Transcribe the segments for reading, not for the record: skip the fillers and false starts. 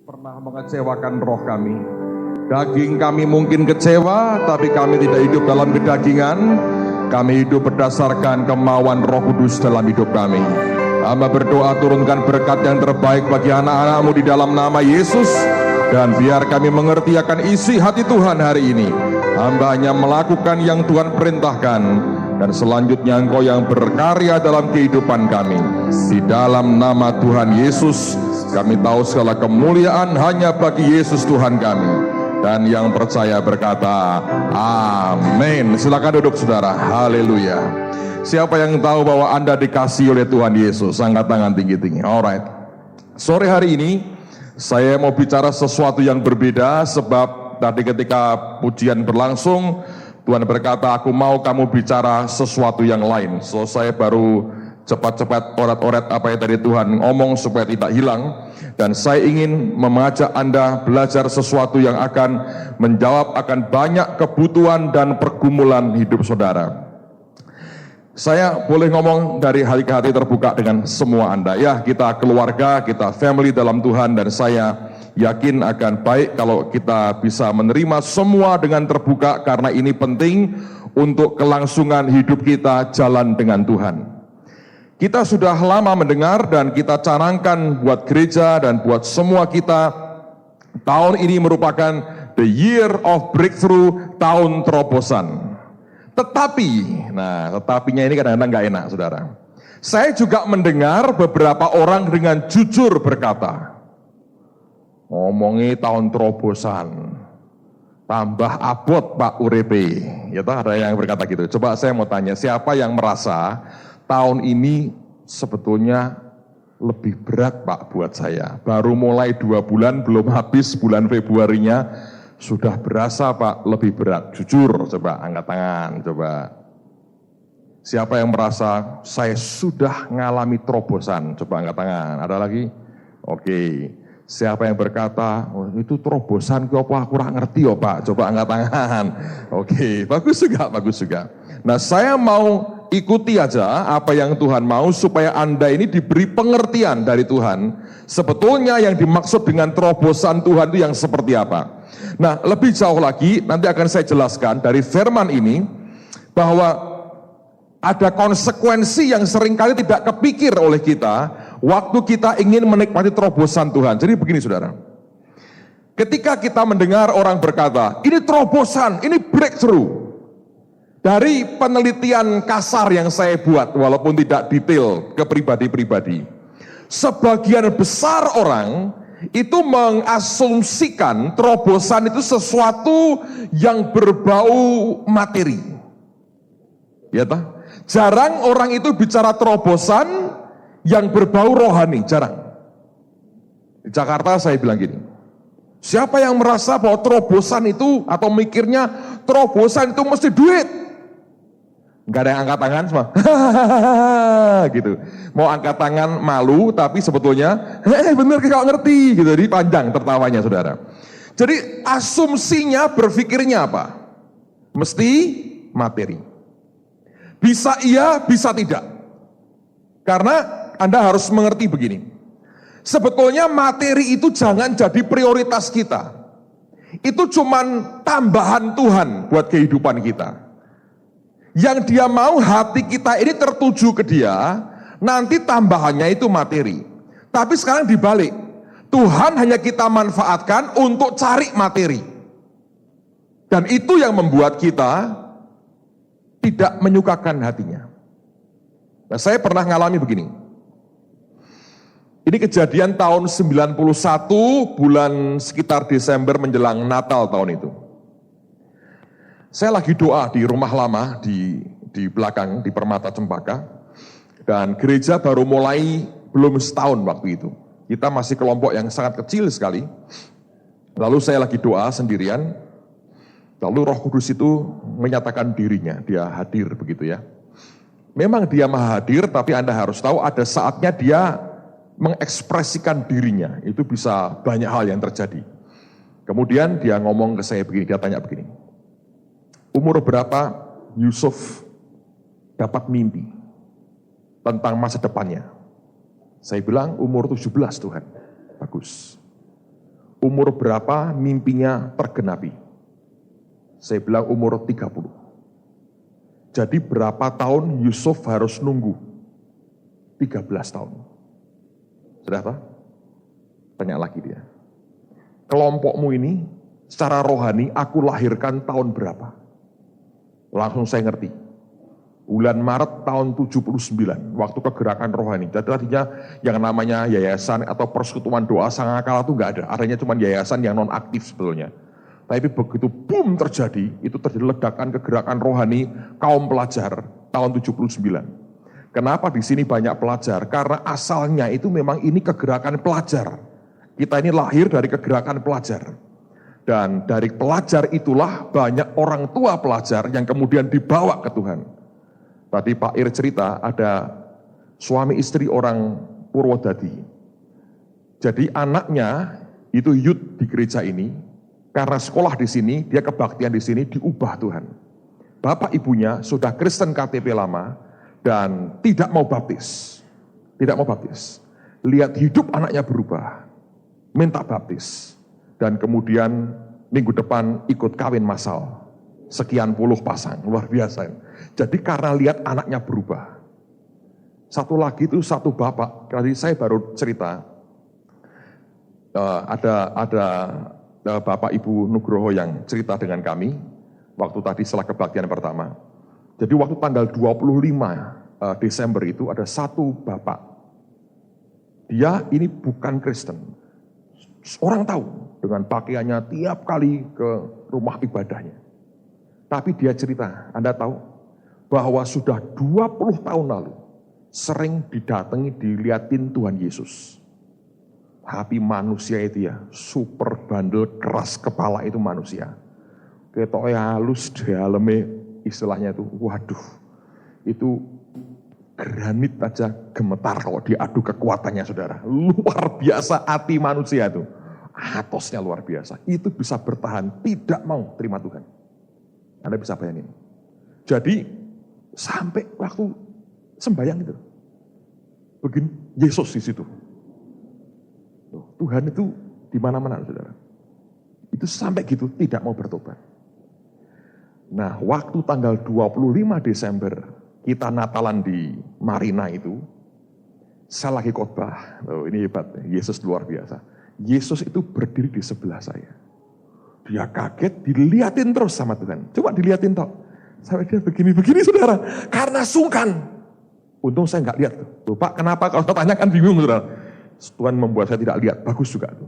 pernah mengecewakan roh kami. Daging kami mungkin kecewa, tapi kami tidak hidup dalam kedagingan. Kami hidup berdasarkan kemauan Roh Kudus dalam hidup kami. Hamba berdoa turunkan berkat yang terbaik bagi anak-anakmu di dalam nama Yesus. Dan biar kami mengerti akan isi hati Tuhan hari ini. Hamba hanya melakukan yang Tuhan perintahkan. Dan selanjutnya Engkau yang berkarya dalam kehidupan kami. Di dalam nama Tuhan Yesus, kami tahu segala kemuliaan hanya bagi Yesus Tuhan kami. Dan yang percaya berkata, amin. Silakan duduk saudara, haleluya. Siapa yang tahu bahwa Anda dikasihi oleh Tuhan Yesus? Angkat tangan tinggi-tinggi. Alright. Sore hari ini, saya mau bicara sesuatu yang berbeda. Sebab tadi ketika pujian berlangsung, Tuhan berkata, aku mau kamu bicara sesuatu yang lain. So saya baru cepat-cepat oret-oret apa yang tadi Tuhan ngomong supaya tidak hilang. Dan saya ingin mengajak Anda belajar sesuatu yang akan menjawab akan banyak kebutuhan dan pergumulan hidup saudara. Saya boleh ngomong dari hati ke hati terbuka dengan semua Anda. Ya, kita keluarga, kita family dalam Tuhan, dan saya yakin akan baik kalau kita bisa menerima semua dengan terbuka, karena ini penting untuk kelangsungan hidup kita jalan dengan Tuhan. Kita sudah lama mendengar dan kita canangkan buat gereja dan buat semua kita, tahun ini merupakan the year of breakthrough, tahun terobosan. Tetapinya ini kadang-kadang nggak enak, saudara. Saya juga mendengar beberapa orang dengan jujur berkata, ngomongi tahun terobosan, tambah abot Pak Urepe. Ya, ada yang berkata gitu. Coba saya mau tanya, siapa yang merasa tahun ini sebetulnya lebih berat Pak buat saya? Baru mulai 2 bulan, belum habis bulan Februarinya, sudah berasa Pak lebih berat. Jujur, coba angkat tangan, coba. Siapa yang merasa saya sudah ngalami terobosan? Coba angkat tangan. Ada lagi? Oke. Siapa yang berkata, oh, itu terobosan ke apa? Aku kurang ngerti ya Pak. Coba angkat tangan. Oke, bagus juga, bagus juga. Nah, saya mau ikuti aja apa yang Tuhan mau supaya Anda ini diberi pengertian dari Tuhan. Sebetulnya yang dimaksud dengan terobosan Tuhan itu yang seperti apa. Nah, lebih jauh lagi nanti akan saya jelaskan dari firman ini bahwa ada konsekuensi yang seringkali tidak kepikir oleh kita waktu kita ingin menikmati terobosan Tuhan. Jadi begini saudara, ketika kita mendengar orang berkata, ini terobosan, ini breakthrough. Dari penelitian kasar yang saya buat, walaupun tidak detail ke pribadi-pribadi, sebagian besar orang itu mengasumsikan terobosan itu sesuatu yang berbau materi. Ya toh? Jarang orang itu bicara terobosan yang berbau rohani, jarang. Di Jakarta saya bilang gini, siapa yang merasa bahwa terobosan itu atau mikirnya terobosan itu mesti duit? Enggak ada yang angkat tangan semua. Gitu. Mau angkat tangan malu, tapi sebetulnya bener kalau ngerti gitu. Jadi panjang tertawanya saudara. Jadi asumsinya berpikirnya apa? Mesti materi. Bisa iya, bisa tidak. Karena Anda harus mengerti begini. Sebetulnya materi itu jangan jadi prioritas kita. Itu cuman tambahan Tuhan buat kehidupan kita. Yang dia mau hati kita ini tertuju ke dia, nanti tambahannya itu materi. Tapi sekarang dibalik, Tuhan hanya kita manfaatkan untuk cari materi. Dan itu yang membuat kita tidak menyukakan hatinya. Nah, saya pernah ngalami begini. Ini kejadian tahun 91, bulan sekitar Desember menjelang Natal tahun itu. Saya lagi doa di rumah lama di belakang, di Permata Cempaka. Dan gereja baru mulai belum setahun waktu itu. Kita masih kelompok yang sangat kecil sekali. Lalu saya lagi doa sendirian. Lalu Roh Kudus itu menyatakan dirinya, dia hadir begitu ya. Memang dia maha hadir, tapi Anda harus tahu ada saatnya dia mengekspresikan dirinya. Itu bisa banyak hal yang terjadi. Kemudian dia ngomong ke saya begini, dia tanya begini. Umur berapa Yusuf dapat mimpi tentang masa depannya? Saya bilang umur 17 Tuhan. Bagus. umur berapa mimpinya tergenapi? Saya bilang umur 30. Jadi berapa tahun Yusuf harus nunggu? 13 tahun. Sudah apa? Tanya lagi dia. Kelompokmu ini secara rohani aku lahirkan tahun berapa? Langsung saya ngerti. Bulan Maret tahun 79, waktu kegerakan rohani. Jadi tadinya yang namanya yayasan atau persekutuan doa Sangakala itu nggak ada. Adanya cuma yayasan yang non aktif sebetulnya. Tapi begitu boom terjadi, itu terjadi ledakan kegerakan rohani kaum pelajar tahun 79. Kenapa di sini banyak pelajar? Karena asalnya itu memang ini kegerakan pelajar. Kita ini lahir dari kegerakan pelajar. Dan dari pelajar itulah banyak orang tua pelajar yang kemudian dibawa ke Tuhan. Tadi Pak Ir cerita ada suami istri orang Purwodadi. Jadi anaknya itu youth di gereja ini, karena sekolah di sini, dia kebaktian di sini diubah Tuhan. Bapak ibunya sudah Kristen KTP lama dan tidak mau baptis. Tidak mau baptis. Lihat hidup anaknya berubah, minta baptis. Dan kemudian minggu depan ikut kawin massal. Sekian puluh pasang, luar biasa. Jadi karena lihat anaknya berubah. Satu lagi itu satu bapak, tadi saya baru cerita, ada Bapak Ibu Nugroho yang cerita dengan kami, waktu tadi setelah kebaktian pertama. Jadi waktu tanggal 25 Desember itu ada satu bapak, dia ini bukan Kristen. Orang tahu dengan pakaiannya tiap kali ke rumah ibadahnya. Tapi dia cerita, Anda tahu, bahwa sudah 20 tahun lalu, sering didatangi, diliatin Tuhan Yesus. Tapi manusia itu ya, super bandel, keras kepala itu manusia. Ketoknya halus, dalamnya istilahnya itu, waduh, itu granit aja gemetar kalau diadu kekuatannya saudara. Luar biasa hati manusia itu. Atosnya luar biasa. Itu bisa bertahan, tidak mau terima Tuhan. Anda bisa bayangin. Jadi sampai waktu sembahyang itu, begini Yesus di situ. Tuhan itu di mana-mana, saudara. Itu sampai gitu tidak mau bertobat. Nah, waktu tanggal 25 Desember kita Natalan di Marina itu, saya lagi khotbah. Oh, ini hebat, Yesus luar biasa. Yesus itu berdiri di sebelah saya. Dia kaget, diliatin terus sama Tuhan. Coba diliatin toh. Sampai dia begini-begini saudara. Karena sungkan. Untung saya nggak lihat. Tuh, Pak kenapa kalau saya tanya kan bingung saudara. Tuhan membuat saya tidak lihat. Bagus juga tuh.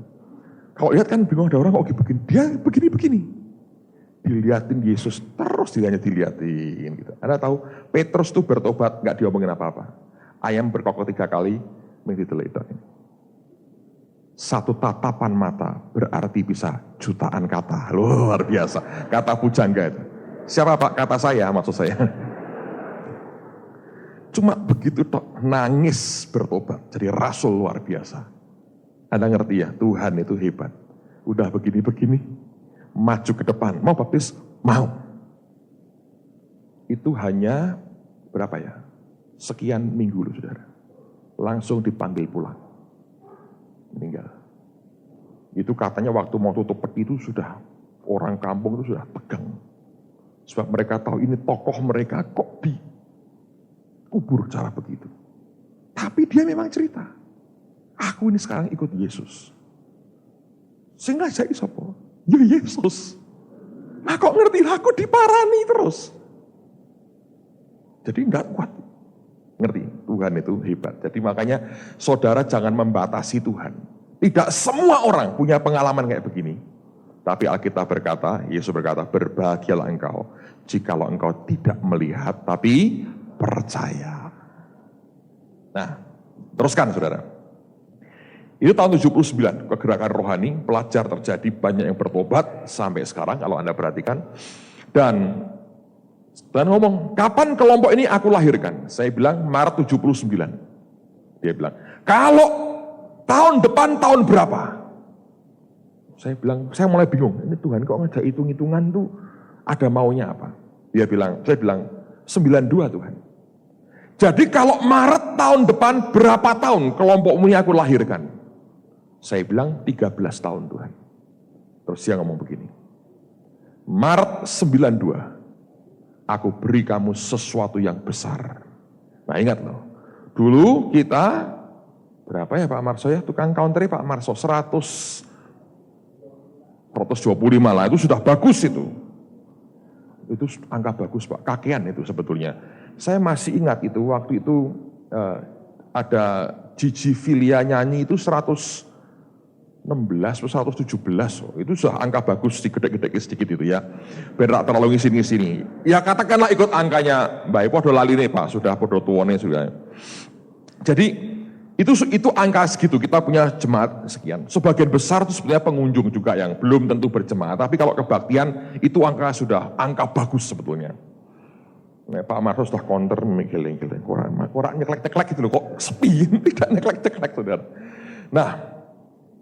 Kalau lihat kan bingung ada orang kok begini. Dia begini-begini. Diliatin Yesus terus diliatin. Gitu. Anda tahu Petrus tuh bertobat nggak diomongin apa-apa. Ayam berkokok 3 kali. Menggitulah. Satu tatapan mata berarti bisa jutaan kata. Luar biasa. Kata pujangga itu. Siapa Pak? Kata saya maksud saya. Cuma begitu tok nangis bertobat. Jadi rasul luar biasa. Anda ngerti ya, Tuhan itu hebat. Udah begini-begini, maju ke depan. Mau baptis? Mau. Itu hanya berapa ya? Sekian minggu loh saudara. Langsung dipanggil pulang. Meninggal. Itu katanya waktu mau tutup peti itu sudah orang kampung itu sudah tegang. Sebab mereka tahu ini tokoh mereka kok dikubur cara begitu. Tapi dia memang cerita. Aku ini sekarang ikut Yesus. Sehingga jadi siapa? Ya Yesus. Nah kok ngerti aku diparani terus. Jadi enggak kuat. Ngerti, Tuhan itu hebat. Jadi makanya saudara jangan membatasi Tuhan. Tidak semua orang punya pengalaman kayak begini. Tapi Alkitab berkata, Yesus berkata, berbahagialah engkau jikalau engkau tidak melihat tapi percaya. Nah, teruskan saudara. Itu tahun 79, kegerakan rohani, pelajar terjadi, banyak yang bertobat sampai sekarang kalau Anda perhatikan. Dan ngomong, kapan kelompok ini aku lahirkan? Saya bilang Maret 79. Dia bilang, kalau tahun depan tahun berapa? Saya bilang, saya mulai bingung. Ini Tuhan kok ngajak hitung-hitungan tuh ada maunya apa? Saya bilang 92 Tuhan. Jadi kalau Maret tahun depan berapa tahun kelompokmu ini aku lahirkan? Saya bilang 13 tahun Tuhan. Terus dia ngomong begini, Maret 92, aku beri kamu sesuatu yang besar. Nah ingat loh, dulu kita, berapa ya Pak Marso ya, tukang counter Pak Marso, 125 lah, itu sudah bagus itu. Itu angka bagus Pak, kakean itu sebetulnya. Saya masih ingat itu, waktu itu ada Gigi Filia nyanyi itu 116 atau 117, itu sudah angka bagus, gede-gede sedikit itu ya. Berak terlalu ngisi-ngisi. Ya katakanlah ikut angkanya, Mbak Podo lali nih Pak, sudah podo tuone sudah. Jadi itu angka segitu, kita punya jemaat sekian. Sebagian besar itu sebenarnya pengunjung juga yang belum tentu berjemaat, tapi kalau kebaktian itu angka bagus sebetulnya. Nah, Pak Marso sudah counter, geleng-geleng, orang nyeklek-nyeklek gitu loh, kok sepi, tidak nyeklek-nyeklek saudara. Nah,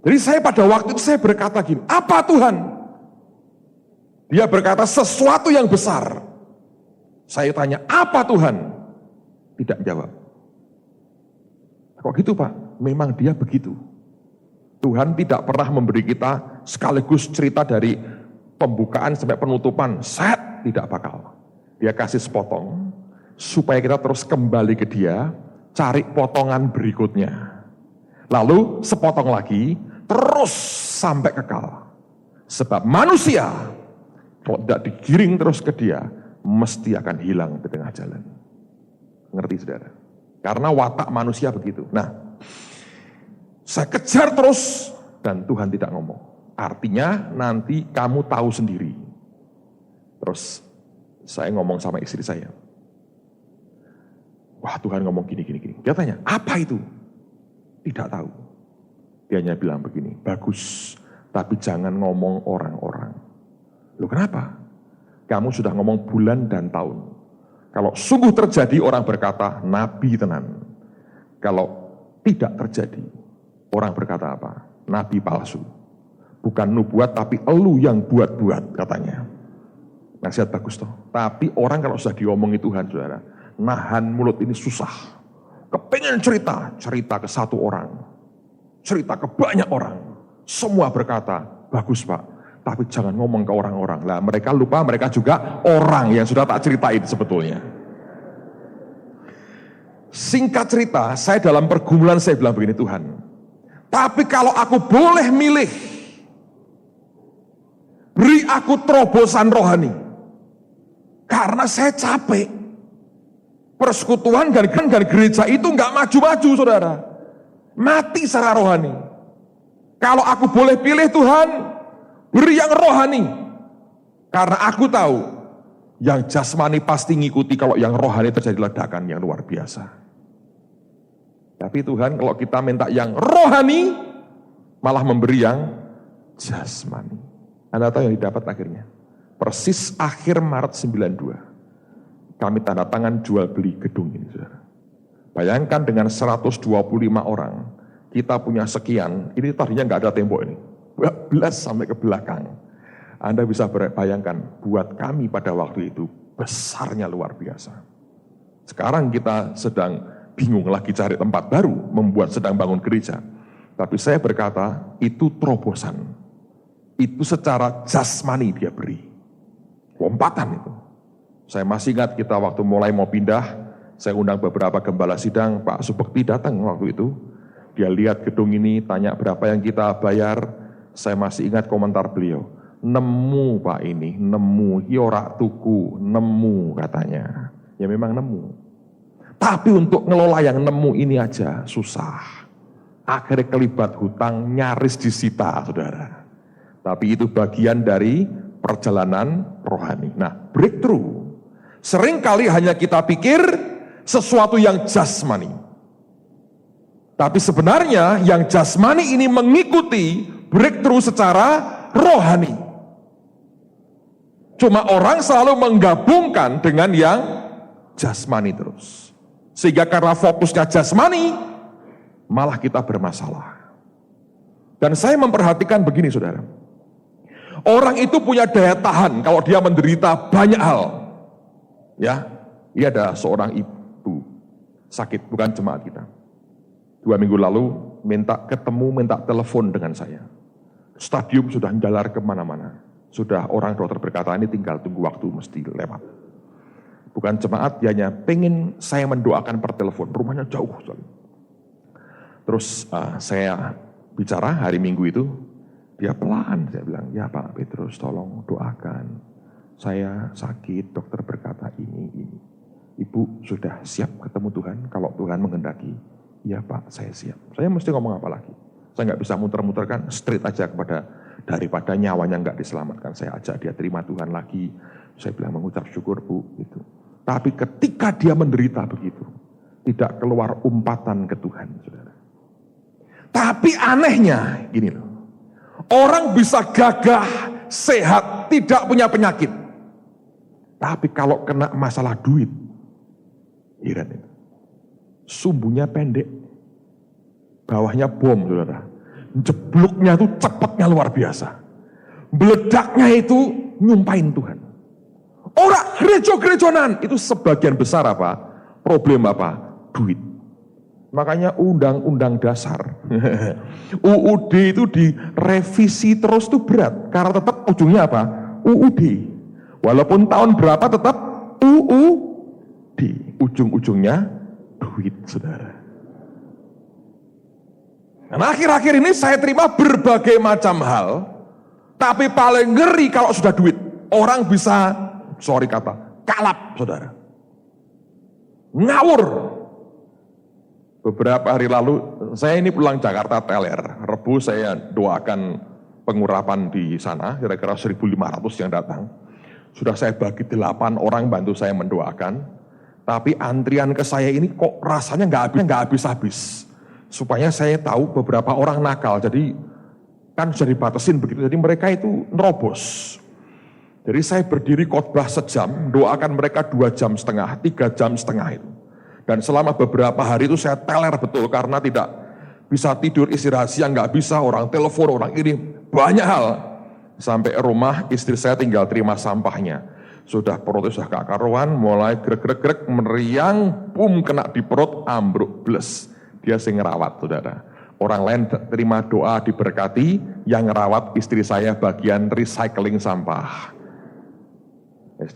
jadi saya pada waktu itu saya berkata gini, apa Tuhan? Dia berkata sesuatu yang besar. Saya tanya, apa Tuhan? Tidak jawab. Kok gitu Pak? Memang dia begitu. Tuhan tidak pernah memberi kita sekaligus cerita dari pembukaan sampai penutupan. Set, tidak bakal. Dia kasih sepotong, supaya kita terus kembali ke dia, cari potongan berikutnya. Lalu sepotong lagi, terus sampai kekal. Sebab manusia, kalau tidak digiring terus ke dia, mesti akan hilang di tengah jalan. Ngerti saudara? Karena watak manusia begitu. Nah, saya kejar terus, dan Tuhan tidak ngomong. Artinya nanti kamu tahu sendiri. Terus saya ngomong sama istri saya. Wah Tuhan ngomong gini. Dia tanya, apa itu? Tidak tahu. Dia hanya bilang begini, bagus, tapi jangan ngomong orang-orang. Loh kenapa? Kamu sudah ngomong bulan dan tahun. Kalau sungguh terjadi orang berkata, nabi tenan. Kalau tidak terjadi, orang berkata apa? Nabi palsu. Bukan nubuat tapi elu yang buat-buat katanya. Nasihat bagus toh. Tapi orang kalau sudah diomongi Tuhan saudara, nahan mulut ini susah. Kepengen cerita ke satu orang, cerita ke banyak orang. Semua berkata, bagus Pak, tapi jangan ngomong ke orang-orang. Lah mereka lupa, mereka juga orang yang sudah tak ceritain sebetulnya. Singkat cerita, saya dalam pergumulan saya bilang begini, Tuhan, tapi kalau aku boleh milih, beri aku terobosan rohani. Karena saya capek. Persekutuan dan gereja itu nggak maju-maju saudara. Mati secara rohani. Kalau aku boleh pilih Tuhan, beri yang rohani. Karena aku tahu, yang jasmani pasti ngikuti, kalau yang rohani terjadi ledakan yang luar biasa. Tapi Tuhan kalau kita minta yang rohani, malah memberi yang jasmani. Anda tahu yang didapat akhirnya? Persis akhir Maret 92, kami tanda tangan jual beli gedung ini, saudara. Bayangkan dengan 125 orang, kita punya sekian, ini tadinya nggak ada tembok ini, 12 sampai ke belakang. Anda bisa bayangkan, buat kami pada waktu itu, besarnya luar biasa. Sekarang kita sedang bingung lagi cari tempat baru, sedang bangun gereja. Tapi saya berkata, itu terobosan. Itu secara jasmani dia beri. Lompatan itu. Saya masih ingat kita waktu mulai mau pindah, saya undang beberapa gembala sidang, Pak Subekti datang waktu itu. Dia lihat gedung ini, tanya berapa yang kita bayar. Saya masih ingat komentar beliau, nemu Pak ini, nemu, ora tuku, nemu katanya. Ya memang nemu. Tapi untuk ngelola yang nemu ini aja susah. Akhirnya kelibat hutang, nyaris disita saudara. Tapi itu bagian dari perjalanan rohani. Nah, breakthrough. Seringkali hanya kita pikir sesuatu yang jasmani. Tapi sebenarnya yang jasmani ini mengikuti breakthrough secara rohani. Cuma orang selalu menggabungkan dengan yang jasmani terus. Sehingga karena fokusnya jasmani, malah kita bermasalah. Dan saya memperhatikan begini saudara. Orang itu punya daya tahan kalau dia menderita banyak hal. Ya, ia ada seorang ibu sakit, bukan jemaat kita. 2 minggu lalu minta ketemu, minta telepon dengan saya. Stadium sudah jalar kemana-mana. Sudah orang dokter berkata ini tinggal tunggu waktu mesti lewat. Bukan jemaat, dia hanya pengen saya mendoakan per telepon, rumahnya jauh. Terus saya bicara hari Minggu itu, dia pelan, saya bilang, ya Pak Petrus tolong doakan. Saya sakit, dokter berkata ini. Ibu sudah siap ketemu Tuhan kalau Tuhan menghendaki? Iya Pak, saya siap. Saya mesti ngomong apa lagi? Saya nggak bisa muter-muterkan, straight aja daripada nyawanya nggak diselamatkan. Saya ajak dia terima Tuhan lagi. Saya bilang mengucap syukur Bu. Gitu. Tapi ketika dia menderita begitu, tidak keluar umpatan ke Tuhan, saudara. Tapi anehnya, gini loh. Orang bisa gagah, sehat, tidak punya penyakit. Tapi kalau kena masalah duit, heran itu. Sumbunya pendek, bawahnya bom, saudara. Jebloknya itu cepatnya luar biasa. Meledaknya itu nyumpain Tuhan. Orang gerejo-gerejonan itu sebagian besar apa? Problem apa? Duit. Makanya undang-undang dasar UUD itu direvisi terus tuh berat. Karena tetap ujungnya apa? UUD. Walaupun tahun berapa tetap UUD. Ujung-ujungnya duit, saudara. Nah, akhir-akhir ini saya terima berbagai macam hal. Tapi paling ngeri kalau sudah duit. Orang bisa, kalap, saudara. Ngawur. Beberapa hari lalu, saya ini pulang Jakarta teler. Rebu saya doakan pengurapan di sana, kira-kira 1.500 yang datang. Sudah saya bagi 8 orang bantu saya mendoakan. Tapi antrian ke saya ini kok rasanya nggak habis-habis. Supaya saya tahu beberapa orang nakal, jadi kan sudah dibatasin begitu. Jadi mereka itu nerobos. Jadi saya berdiri khotbah sejam, doakan mereka 2,5 jam, 3,5 jam itu. Dan selama beberapa hari itu saya teler betul karena tidak bisa tidur, istirahat siang nggak bisa, orang telepon, orang ini, banyak hal. Sampai rumah istri saya tinggal terima sampahnya. Sudah perutnya sudah gak karuan, mulai grek-grek meriang, kena di perut, ambruk, bles. Dia sing ngerawat, saudara. Orang lain terima doa diberkati, yang ngerawat istri saya bagian recycling sampah.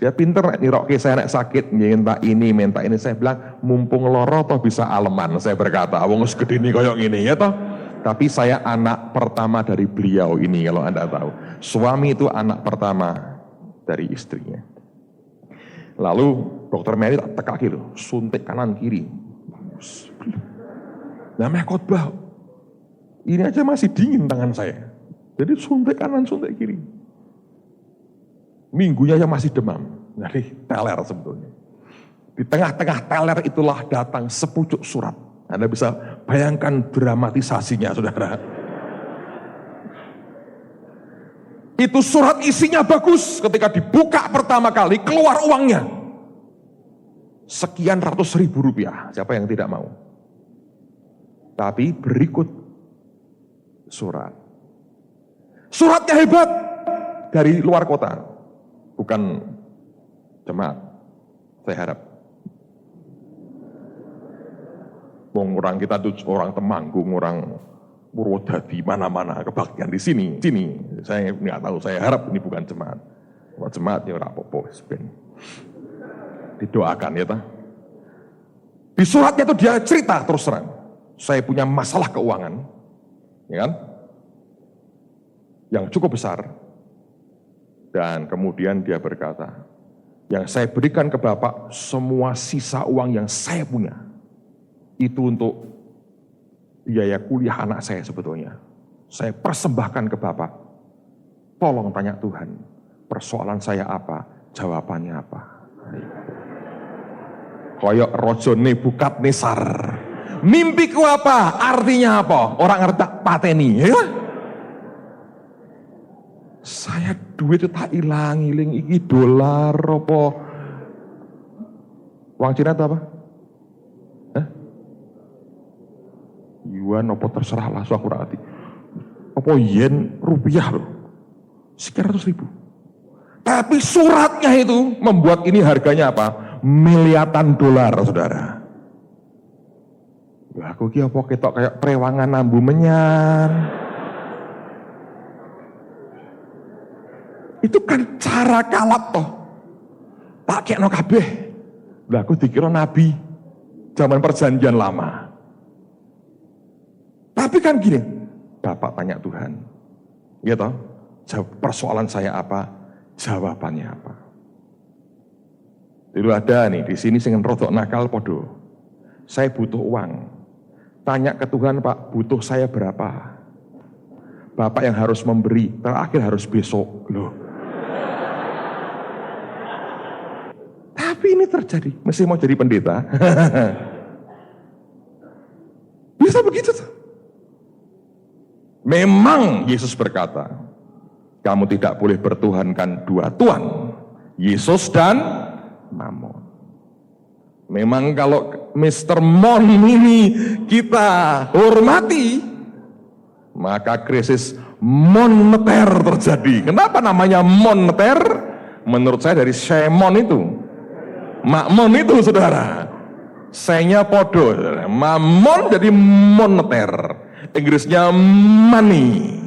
Dia pinter, nirokke saya nek sakit, minta ini. Saya bilang, mumpung loro toh bisa aleman, saya berkata, wong segede ini koyok ini ya toh. Tapi saya anak pertama dari beliau ini, kalau Anda tahu. Suami itu anak pertama dari istrinya. Lalu dokter Mary tak teka gitu, suntik kanan kiri. Namanya khotbah. Ini aja masih dingin tangan saya. Jadi suntik kanan, suntik kiri. Minggunya aja masih demam. Jadi teler sebetulnya. Di tengah-tengah teler itulah datang sepucuk surat. Anda bisa bayangkan dramatisasinya, saudara. Itu surat isinya bagus. Ketika dibuka pertama kali, keluar uangnya. Sekian ratus ribu rupiah. Siapa yang tidak mau? Tapi berikut surat. Suratnya hebat. Dari luar kota. Bukan jemaat, saya harap. Orang kita tuh orang Temanggung, orang Purwodadi, mana-mana kebaktian di sini. Saya nggak tahu, saya harap ini bukan jemaat. Kalau jemaat ya ora apa-apa, didoakan ya ta. Di suratnya itu dia cerita terus terang. Saya punya masalah keuangan, ya kan? Yang cukup besar. Dan kemudian dia berkata, yang saya berikan ke Bapak semua sisa uang yang saya punya. Itu untuk biaya kuliah anak saya sebetulnya. Saya persembahkan ke Bapak. Tolong tanya Tuhan, persoalan saya apa, jawabannya apa. Koyok Rojo Nebukadnesar. Mimpiku apa, artinya apa? Orang ngerti pateni, ya? Saya duit itu tak ilang-iling, iki dolar apa? Uang Cina itu apa? Yuan apa terserah lah, aku ngerti. Apa yen rupiah loh, sekian ratus ribu. Tapi suratnya itu membuat ini harganya apa? Miliatan dolar, saudara. Wah, aku ki apa ketok kayak prewangan nambu menyan. Itu kan cara kalap toh. Tak kekno kabeh. Lah aku dikira nabi zaman perjanjian lama. Tapi kan gini, Bapak tanya Tuhan, ya toh, persoalan saya apa, jawabannya apa. Dulu ada nih, di sini sing rodok nakal podo. Saya butuh uang. Tanya ke Tuhan, Pak, butuh saya berapa? Bapak yang harus memberi, terakhir harus besok. Loh. Tapi ini terjadi, mesti mau jadi pendeta. Bisa begitu tuh. Memang Yesus berkata, kamu tidak boleh bertuhankan dua tuan, Yesus dan Mamon. Memang kalau Mr. Mon ini kita hormati, maka krisis moneter terjadi. Kenapa namanya moneter? Menurut saya dari Shemon itu. Makmon itu saudara. Saya-nya podo. Mamon jadi moneter. Inggrisnya money.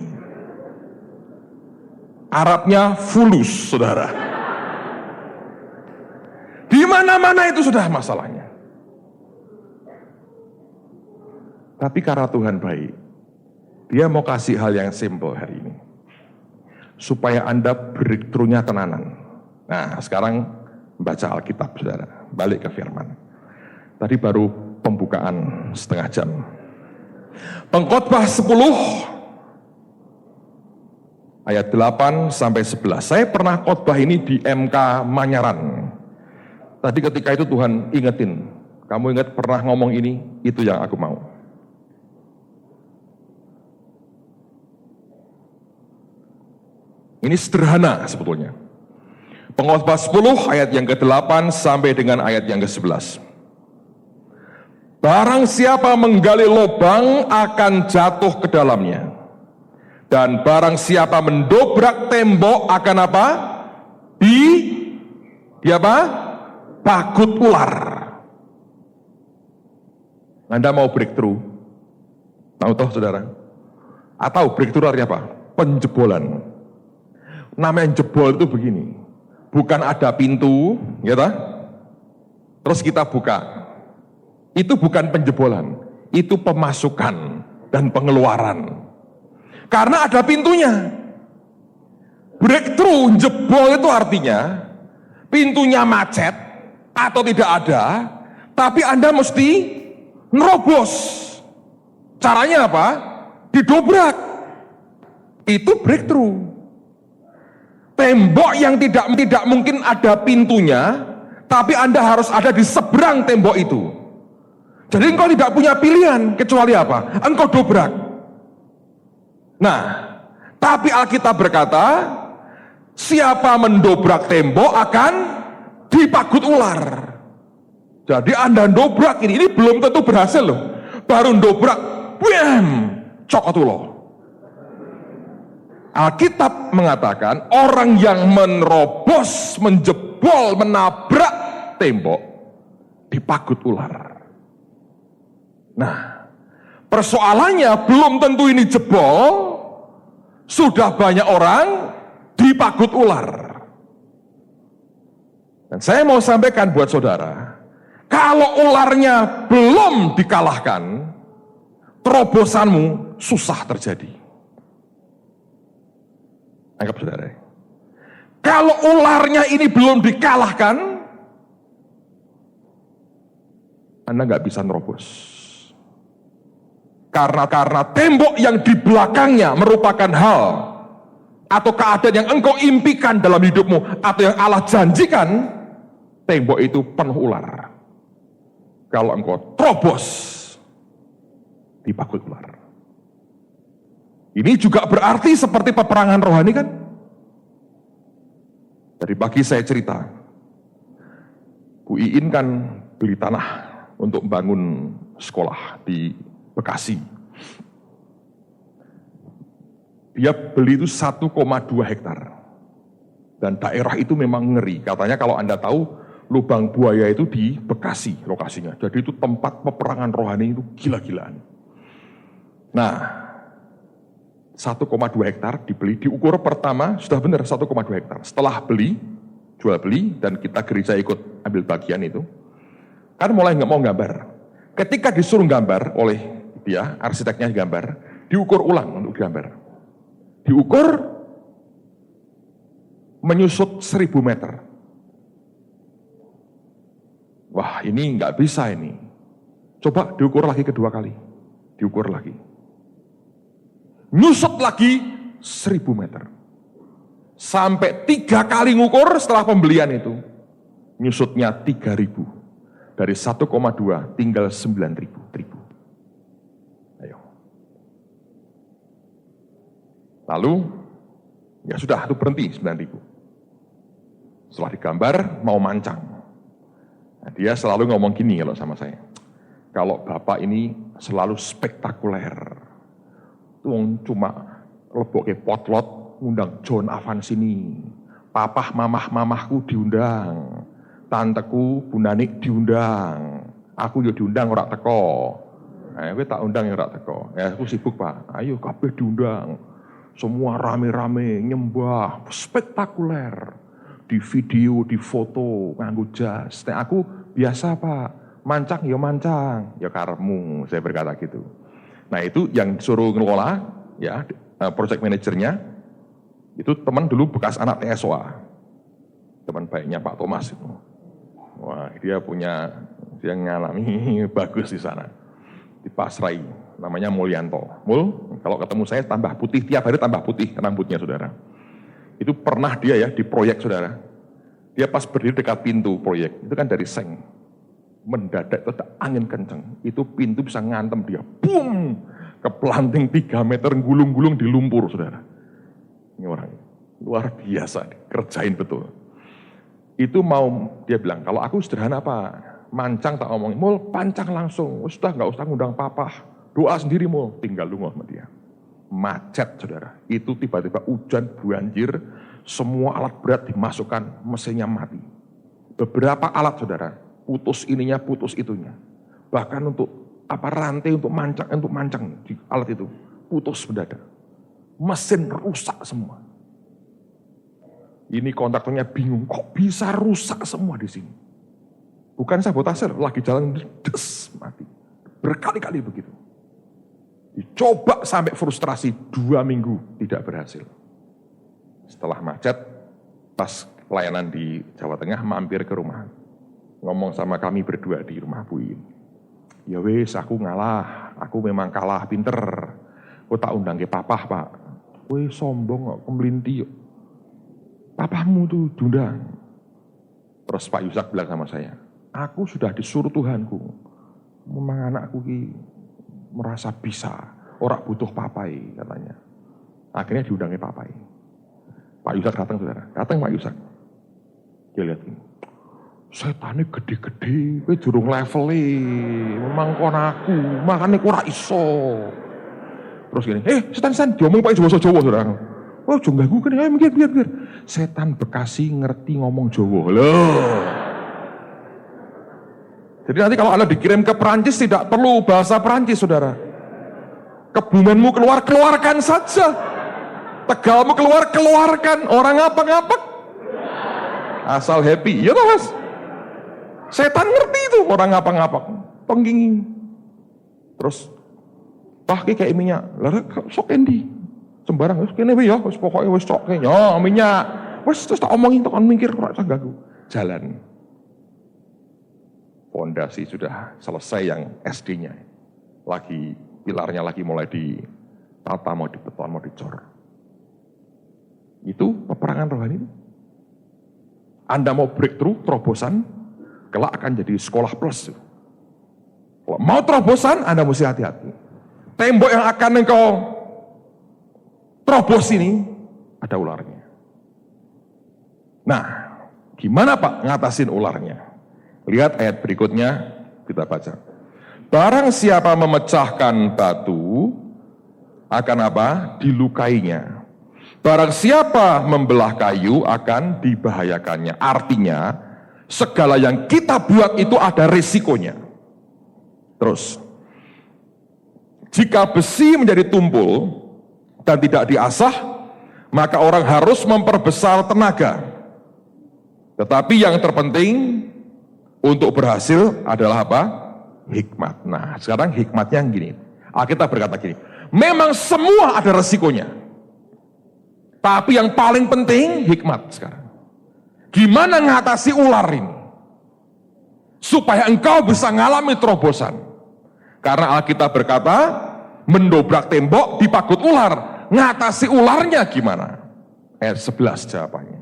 Arabnya fulus, saudara. Di mana-mana itu sudah masalahnya. Tapi karena Tuhan baik, Dia mau kasih hal yang simple hari ini. Supaya Anda breakthrough-nya tenanan. Nah, sekarang baca Alkitab, saudara. Balik ke firman. Tadi baru pembukaan setengah jam. Pengkhotbah 10 ayat 8 sampai 11. Saya pernah khotbah ini di MK Manyaran. Tadi ketika itu Tuhan ingetin, kamu ingat pernah ngomong ini, itu yang aku mau. Ini sederhana sebetulnya. Pengkhotbah 10 ayat yang ke-8 sampai dengan ayat yang ke-11. Barang siapa menggali lubang akan jatuh ke dalamnya. Dan barang siapa mendobrak tembok akan apa? Di apa? Pagut ular. Anda mau breakthrough? Tahu toh saudara? Atau breakthrough artinya apa? Penjebolan. Namanya jebol itu begini. Bukan ada pintu, ya toh? Terus kita buka. Itu bukan penjebolan, itu pemasukan dan pengeluaran. Karena ada pintunya. Breakthrough, jebol itu artinya pintunya macet atau tidak ada, tapi Anda mesti nerobos. Caranya apa? Didobrak. Itu breakthrough. Tembok yang tidak mungkin ada pintunya, tapi Anda harus ada di seberang tembok itu. Jadi engkau tidak punya pilihan, kecuali apa? Engkau dobrak. Nah, tapi Alkitab berkata, siapa mendobrak tembok akan dipagut ular. Jadi Anda dobrak ini belum tentu berhasil loh. Baru dobrak, bam, cokot ulo. Alkitab mengatakan orang yang menerobos, menjebol, menabrak tembok dipagut ular. Nah, persoalannya belum tentu ini jebol, sudah banyak orang dipagut ular. Dan saya mau sampaikan buat saudara, kalau ularnya belum dikalahkan, terobosanmu susah terjadi. Anggap saudara. Kalau ularnya ini belum dikalahkan, Anda nggak bisa nerobos. Karena tembok yang di belakangnya merupakan hal atau keadaan yang engkau impikan dalam hidupmu atau yang Allah janjikan, tembok itu penuh ular. Kalau engkau terobos, dipagut ular. Ini juga berarti seperti peperangan rohani kan? Dari pagi saya cerita, Bu Iin kan beli tanah untuk bangun sekolah di Bekasi. Dia beli itu 1,2 hektar. Dan daerah itu memang ngeri. Katanya kalau Anda tahu, lubang buaya itu di Bekasi lokasinya. Jadi itu tempat peperangan rohani itu gila-gilaan. Nah, 1,2 hektar dibeli, diukur pertama sudah benar 1,2 hektar. Setelah beli, jual beli, dan kita gereja ikut ambil bagian itu, kan mulai nggak mau gambar. Ketika disuruh gambar oleh dia, arsiteknya gambar, diukur ulang untuk gambar. Diukur menyusut 1000 meter. Wah, ini nggak bisa ini. Coba diukur lagi kedua kali. Diukur lagi. Nyusut lagi 1000 meter. Sampai 3 kali ngukur setelah pembelian itu. Nyusutnya 3000. Dari 1,2 tinggal 9.000. Ayo. Lalu, ya sudah, itu berhenti 9.000. Setelah digambar, mau mancang. Nah, dia selalu ngomong gini kalau sama saya. Kalau Bapak ini selalu spektakuler. Cuma leboke potlot, ngundang John Avans ini. Papah mamahku diundang. Tanteku Bu Nanik diundang. Aku yo diundang ora teko. Nah, kowe tak undang ora teko. Ya aku sibuk, Pak. Ayo kabeh diundang. Semua rame-rame nyembah, spektakuler. Di video, di foto, nganggo jas. Nek aku biasa, Pak. Mancang ya mancang, ya karepmu, saya berkata gitu. Nah, itu yang suruh ngelola, ya, project manajernya, itu teman dulu bekas anak TSOA. Teman baiknya Pak Thomas itu. Wah, dia ngalami bagus di sana. Di Pasrai, namanya Mulyanto. Kalau ketemu saya tambah putih, tiap hari tambah putih rambutnya, saudara. Itu pernah dia ya di proyek, saudara. Dia pas berdiri dekat pintu proyek, itu kan dari seng. Mendadak itu angin kenceng, itu pintu bisa ngantem dia. Boom! Keplanting 3 meter, gulung-gulung di lumpur, saudara. Ini orang luar biasa, kerjain betul. Itu mau dia bilang, kalau aku sederhana apa? Mancang tak ngomongin, Mul, pancang langsung. Sudah nggak usah ngundang papa, doa sendiri Mul. Tinggal lu sama dia. Macet, saudara. Itu tiba-tiba hujan, banjir, semua alat berat dimasukkan, mesinnya mati. Beberapa alat, saudara, putus ininya, putus itunya. Bahkan untuk rantai untuk mancang di alat itu putus mendadak. Mesin rusak semua. Ini kontraktornya bingung, kok bisa rusak semua di sini? Bukan sabotase, lagi jalan des mati. Berkali-kali begitu. Dicoba sampai frustrasi 2 minggu tidak berhasil. Setelah macet, pas pelayanan di Jawa Tengah mampir ke rumah. Ngomong sama kami berdua di rumah Bu In. Ya wes, aku ngalah, aku memang kalah pinter. Aku tak undang ke papah, Pak. Wes sombong kok, kemelinti yuk. Papamu tuh diundang. Terus Pak Yusak bilang sama saya, aku sudah disuruh Tuhanku. Memang anakku ki merasa bisa, orang butuh papai katanya. Akhirnya diundang ke papai. Pak Yusak datang, saudara. Datang Pak Yusak. Dia lihat ini. Setannya gede-gede, kowe durung level-e. Memang kon aku, makane ora iso. Terus gini, setan diomong pakai Jawa-Jawa, saudara. Oh, jangan ganggu kan, ayo biar. Setan Bekasi ngerti ngomong Jawa. Loh. Jadi nanti kalau Anda dikirim ke Perancis tidak perlu bahasa Perancis, saudara. Kebumenmu keluarkan saja. Tegalmu keluarkan. Orang ngapa-ngapa. Asal happy, ya toh Mas? Setan ngerti itu orang ngapa-ngapa, pengging. Terus, kayak minyak, lalu sok endi, sembarang, kene ya, pokoknya wis sok ya minyak, wis terus tak omongin tak mikir ora usah ganggu. Jalan. Fondasi sudah selesai yang SD-nya, lagi pilarnya lagi mulai ditata, mau dibeton, mau dicor. Itu peperangan rohani. Anda mau breakthrough, terobosan, kelak akan jadi sekolah plus. Kalau mau terobosan, Anda mesti hati-hati. Tembok yang akan engkau terobos ini, ada ularnya. Nah, gimana Pak ngatasin ularnya? Lihat ayat berikutnya, kita baca. Barang siapa memecahkan batu, akan apa? Dilukainya. Barang siapa membelah kayu, akan dibahayakannya. Artinya, segala yang kita buat itu ada resikonya. Terus, jika besi menjadi tumpul, dan tidak diasah, maka orang harus memperbesar tenaga. Tetapi yang terpenting untuk berhasil adalah apa? Hikmat. Nah, sekarang hikmatnya yang gini. Alkitab berkata gini, memang semua ada resikonya. Tapi yang paling penting hikmat sekarang. Gimana ngatasi ular ini? Supaya engkau bisa mengalami terobosan. Karena Alkitab berkata, mendobrak tembok dipagut ular. Ngatasi ularnya gimana? Ayat 11 jawabannya.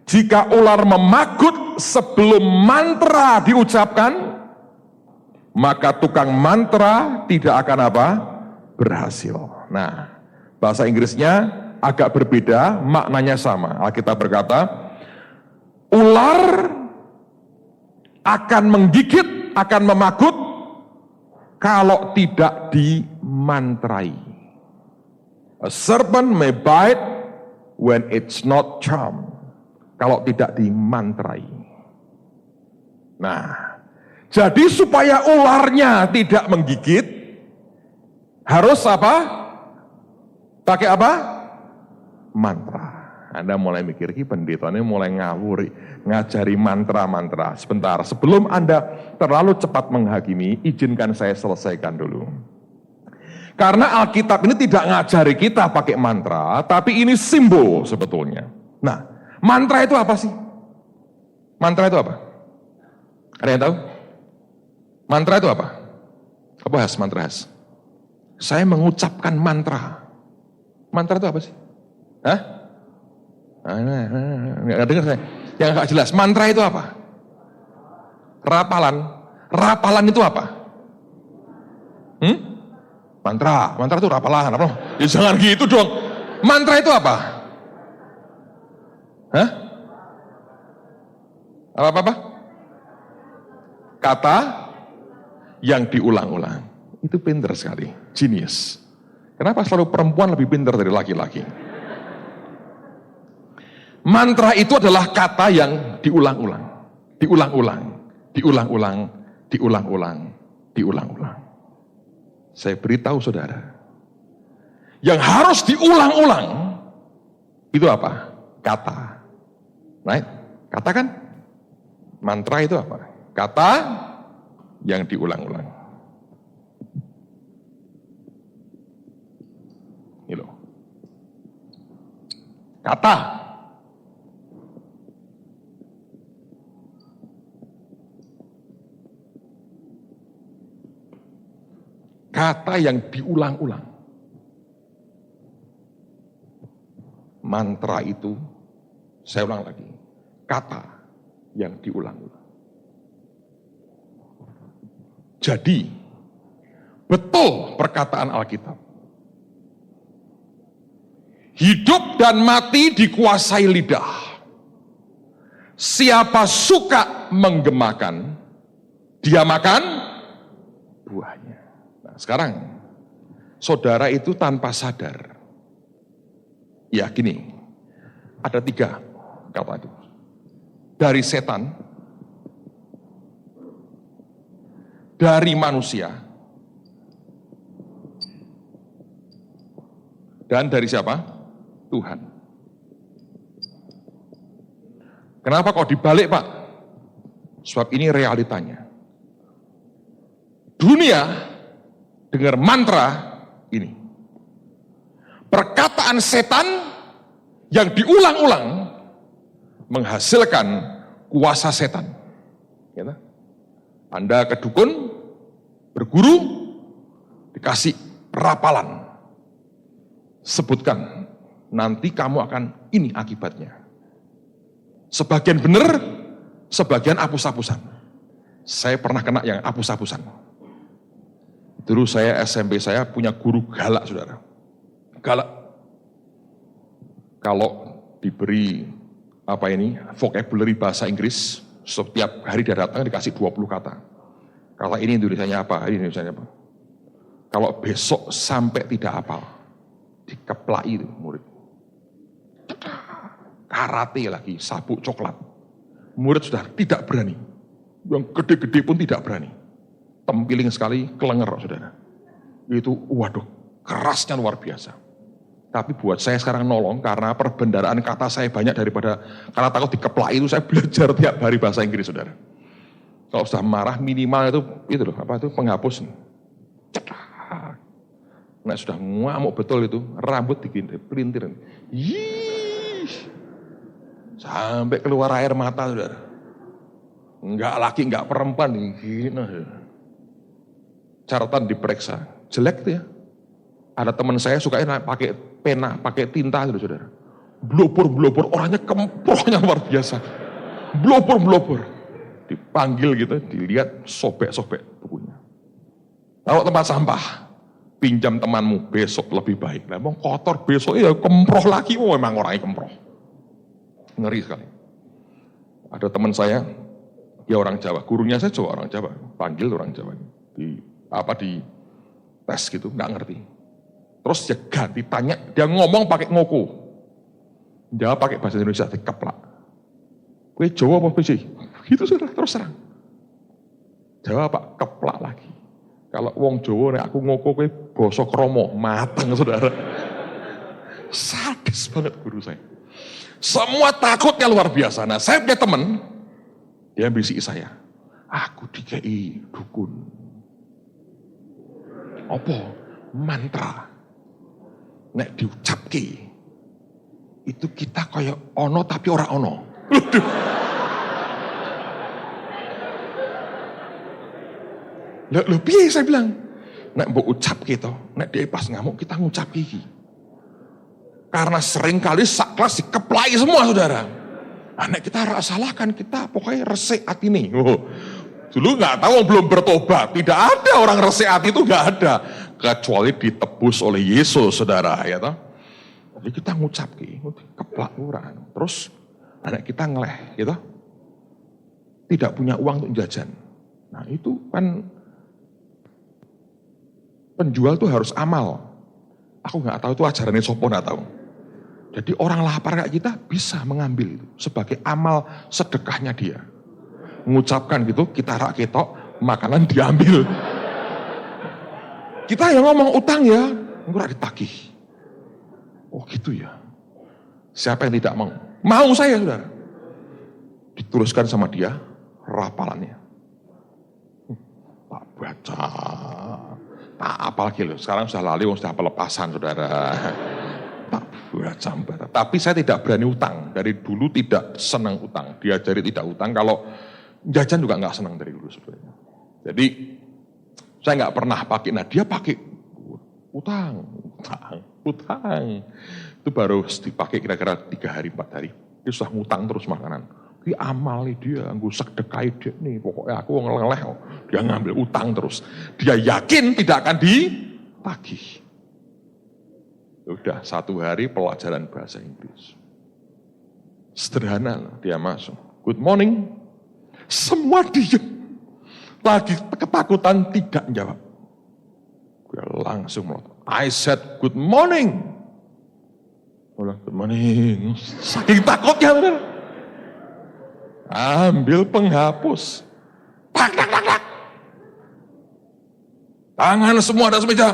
Jika ular memagut sebelum mantra diucapkan, maka tukang mantra tidak akan apa? Berhasil. Nah, bahasa Inggrisnya agak berbeda, maknanya sama. Alkitab berkata, ular akan menggigit, akan memagut kalau tidak dimantrai. A serpent may bite when it's not charmed. Kalau tidak dimantrai. Nah, jadi supaya ularnya tidak menggigit, harus apa? Pakai apa? Mantra. Anda mulai mikir, pendeta ini mulai ngawur, ngajari mantra-mantra. Sebentar, sebelum Anda terlalu cepat menghakimi, izinkan saya selesaikan dulu. Karena Alkitab ini tidak ngajari kita pakai mantra, tapi ini simbol sebetulnya. Nah, mantra itu apa sih? Mantra itu apa? Ada yang tahu? Mantra itu apa? Apa has mantra has? Saya mengucapkan mantra. Mantra itu apa sih? Hah? Nggak dengar saya. Yang nggak jelas. Mantra itu apa? Rapalan. Rapalan itu apa? Mantra. Mantra itu rapalan. Ya, jangan gitu dong. Mantra itu apa? Hah? Apa? Kata yang diulang-ulang. Itu pinter sekali. Genius. Kenapa selalu perempuan lebih pintar dari laki-laki? Mantra itu adalah kata yang diulang-ulang. Diulang-ulang. Diulang-ulang. Diulang-ulang. Diulang-ulang. Saya beritahu saudara. Yang harus diulang-ulang. Itu apa? Kata. Right? Kata kan? Mantra itu apa? Kata yang diulang-ulang. Ini loh. Kata. Kata yang diulang-ulang. Mantra itu, saya ulang lagi, kata yang diulang-ulang. Jadi, betul perkataan Alkitab. Hidup dan mati dikuasai lidah. Siapa suka menggemakan, dia makan buahnya. Nah, sekarang, saudara itu tanpa sadar. Ya gini, ada 3 kata itu. Dari setan, dari manusia, dan dari siapa? Tuhan. Kenapa kok dibalik, Pak? Sebab ini realitanya. Dunia dengar mantra ini. Perkataan setan yang diulang-ulang menghasilkan kuasa setan. Ya, Anda ke dukun, berguru, dikasih rapalan. Sebutkan, nanti kamu akan ini akibatnya. Sebagian benar, sebagian apus-apusan. Saya pernah kena yang apus-apusan. Dulu saya SMP saya punya guru galak, saudara. Galak. Kalau diberi vocabulary bahasa Inggris, setiap hari dia datang dikasih 20 kata. Kalau ini Indonesianya apa, ini Indonesianya apa. Kalau besok sampai tidak hafal, dikeplai itu murid. Karate lagi, sabuk coklat. Murid sudah tidak berani. Yang gede-gede pun tidak berani. Tempiling sekali, kelenger, saudara. Itu, waduh, kerasnya luar biasa. Tapi buat saya sekarang nolong karena perbendaharaan kata saya banyak daripada karena takut dikeplak itu saya belajar tiap hari bahasa Inggris, saudara. Kalau sudah marah minimal itu loh, apa itu penghapus. Nah sudah ngamuk betul itu, rambut dipelintir. Sampai keluar air mata, saudara. Enggak laki, enggak perempuan. Catatan diperiksa, jelek tuh ya. Ada teman saya sukanya pakai pena, pakai tinta gitu, saudara. Blobor, orangnya kemprohnya luar biasa. Blobor. Dipanggil gitu, dilihat, sobek-sobek bukunya. Kalau tempat sampah, pinjam temanmu, besok lebih baik. Nah, mau kotor besok ya kemproh lagi, memang orangnya kemproh. Ngeri sekali. Ada teman saya, dia orang Jawa, gurunya saya juga orang Jawa, panggil orang Jawa. Di tes gitu, nggak ngerti. Terus dia ganti tanya, dia ngomong pakai ngoko. Dia pakai bahasa Indonesia, dikeplak. Kowe Jawa apa sih? Gitu saudara, terus terang. Jawa Pak, keplak lagi. Kalau wong Jawa, aku ngoko kowe basa kromo, mateng saudara. Sadis banget guru saya. Semua takutnya luar biasa. Nah saya punya teman, dia bisik saya. Aku dikei dukun. Apa? Mantra. Nek diucapke itu kita kayak ono tapi ora ono. Lho piye saya bilang? Nek mbok ucapke to, nek dia pas ngamuk kita ngucapke iki. Karena sering kali sak kelas dikeplai semua saudara. Nah, nek kita salahkan kita pokoknya resik atine. Dulu nggak tahu belum bertobat, tidak ada orang resik hati itu nggak ada, kecuali ditebus oleh Yesus, saudara, ya toh. Jadi kita ngucap keplak orang, terus anak kita ngeleh, gitu, tidak punya uang untuk jajan. Nah itu kan penjual tuh harus amal. Aku nggak tahu itu ajarannya sopo nggak tahu. Jadi orang lapar kayak kita bisa mengambil itu sebagai amal sedekahnya dia. Mengucapkan gitu, kita rak ketok, makanan diambil. Kita yang ngomong utang ya, enggak ditagih. Oh gitu ya. Siapa yang tidak mau? Mau saya, saudara. Dituliskan sama dia rapalannya. Tak baca, tak apal gitu. Sekarang sudah lali, sudah pelepasan, saudara. Tak baca. Tapi saya tidak berani utang. Dari dulu tidak senang utang. Diajari tidak utang. Kalau jajan juga nggak senang dari dulu sebenarnya. Jadi saya nggak pernah pakai. Nah dia pakai utang. Itu baru dipakai kira-kira 3 hari 4 hari. Dia sudah ngutang terus makanan. Ini amal dia, ngusek dekai dia nih. Pokoknya aku ngeleleh, dia ngambil utang terus. Dia yakin tidak akan ditagih. Udah 1 hari pelajaran bahasa Inggris. Sederhana dia masuk. Good morning. Semua diam. Lagi ketakutan tidak menjawab. Gue langsung melotot. I said good morning. Good morning. Saking takutnya benar. Ambil penghapus. Tak. Tangan semua atas meja.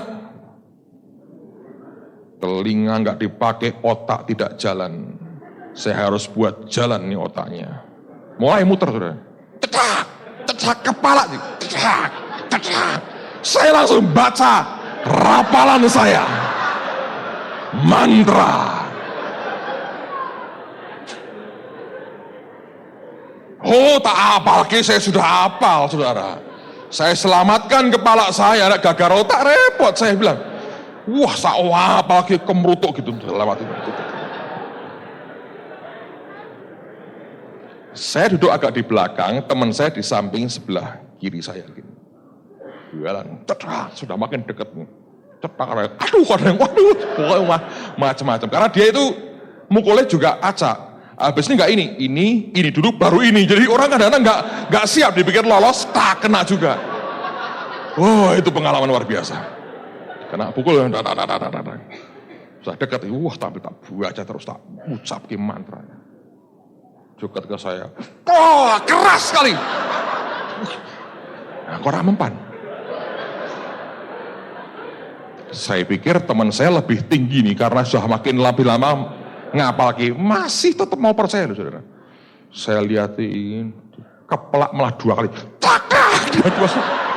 Telinga nggak dipakai, otak tidak jalan. Saya harus buat jalan nih otaknya. Mulai muter saudara. Cetak kepala, cetak. Saya langsung baca rapalan saya, mantra. Oh tak apal, saya sudah hafal saudara. Saya selamatkan kepala saya, ada gagal otak repot. Saya bilang, wah apal kemerutuk gitu lewat itu. Saya duduk agak di belakang, teman saya di samping sebelah kiri saya. Jualan, sudah makin dekat nih. Aduh, waduh, pokoknya macam-macam. Karena dia itu mukulnya juga acak. Habis ini enggak ini dulu baru ini. Jadi orang kadang-kadang enggak siap dipikir lolos, tak kena juga. Oh, itu pengalaman luar biasa. Kena pukul, sudah dekat, tapi tak baca terus tak ucap ke mantranya. Dekat ke saya, oh keras sekali. Nah, kok mempan. Saya pikir teman saya lebih tinggi nih karena sudah makin lebih lama ngapal lagi, masih tetap mau percaya loh saudara. Saya lihatin, keplak malah 2 kali, cakak dia 2.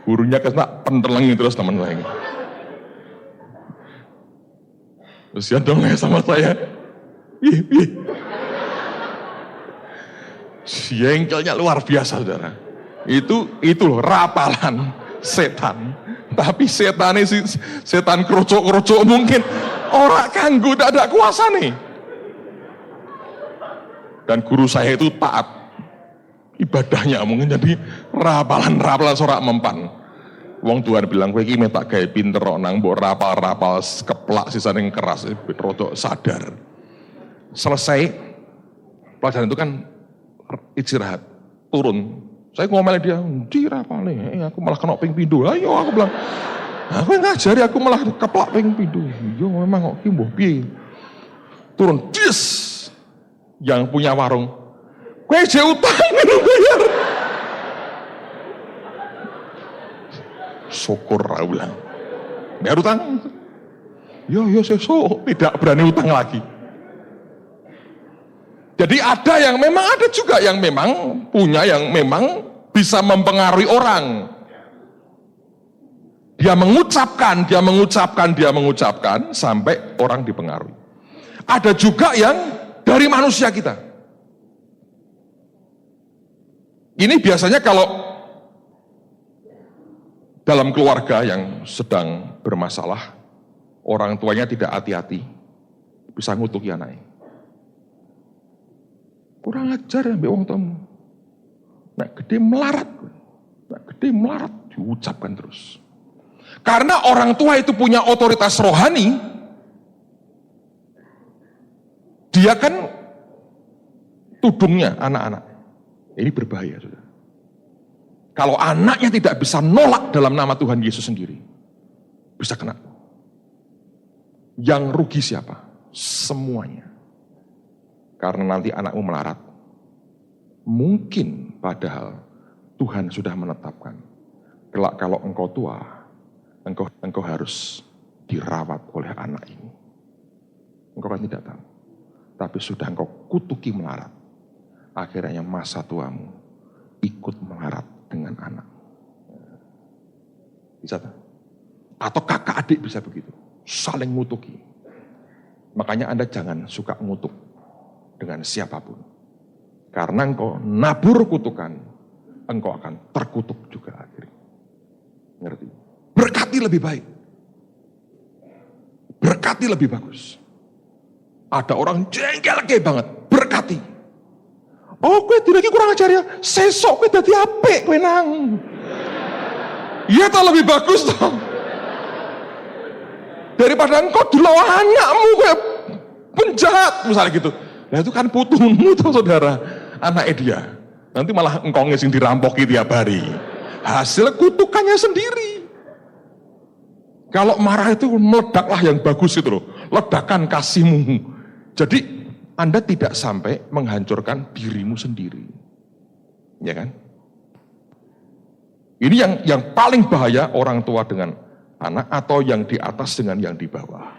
Gurunya kena pentelengin terus teman saya. Kasihan dong ya sama saya. Jengkelnya luar biasa saudara. Itu loh rapalan setan. Tapi setan kerocok-kerocok mungkin orang kanggo tidak ada kuasa nih. Dan guru saya itu taat. Ibadahnya mungkin jadi rapalan sorak mempan. Wong Tuhan bilang kowe iki tak gawe pinter kok nang mbok rapal-rapal keplak sisane keras rodok sadar. Selesai pelajaran itu kan istirahat, turun. Saya ngomel dia, "Ndi rapale? Aku malah kena ping pindho." Ayo aku bilang, "Aku ngajari aku malah keplak ping pindho." Yo memang kok ki mbah piye. Turun, dis. Yang punya warung, "Kowe je utang bayar." Syukur aku bilang. Bayar utang. Yo sesuk tidak berani utang lagi. Jadi ada juga yang memang punya yang memang bisa mempengaruhi orang. Dia mengucapkan sampai orang dipengaruhi. Ada juga yang dari manusia kita. Ini biasanya kalau dalam keluarga yang sedang bermasalah, orang tuanya tidak hati-hati, bisa ngutuki anaknya. Kurang ajar ya mbak wong tamu. Nek gede melarat, diucapkan terus. Karena orang tua itu punya otoritas rohani, dia kan tudungnya anak-anak. Ini berbahaya, saudara. Kalau anaknya tidak bisa nolak dalam nama Tuhan Yesus sendiri, bisa kena. Yang rugi siapa? Semuanya. Karena nanti anakmu melarat. Mungkin padahal Tuhan sudah menetapkan. Kelak kalau engkau tua, engkau harus dirawat oleh anak ini. Engkau kan tidak tahu. Tapi sudah engkau kutuki melarat. Akhirnya masa tuamu ikut melarat dengan anak. Bisa tak? Atau kakak adik bisa begitu. Saling ngutuki. Makanya Anda jangan suka ngutuk dengan siapapun. Karena engkau nabur kutukan, engkau akan terkutuk juga akhirnya. Ngerti? Berkati lebih baik. Berkati lebih bagus. Ada orang jengkel banget, berkati. Oh, kowe direki kurang ajar ya. Sesok kowe dadi apik kowe nang. Iya tak lebih bagus toh. Daripada engkau dulu anakmu kowe penjahat misalnya gitu. Nah itu kan putumu toh saudara, anaknya dia. Nanti malah engkau ngising dirampoki tiap hari. Hasil kutukannya sendiri. Kalau marah itu meledaklah yang bagus itu loh. Ledakan kasihmu. Jadi Anda tidak sampai menghancurkan dirimu sendiri. Ya kan? Ini yang paling bahaya orang tua dengan anak atau yang di atas dengan yang di bawah.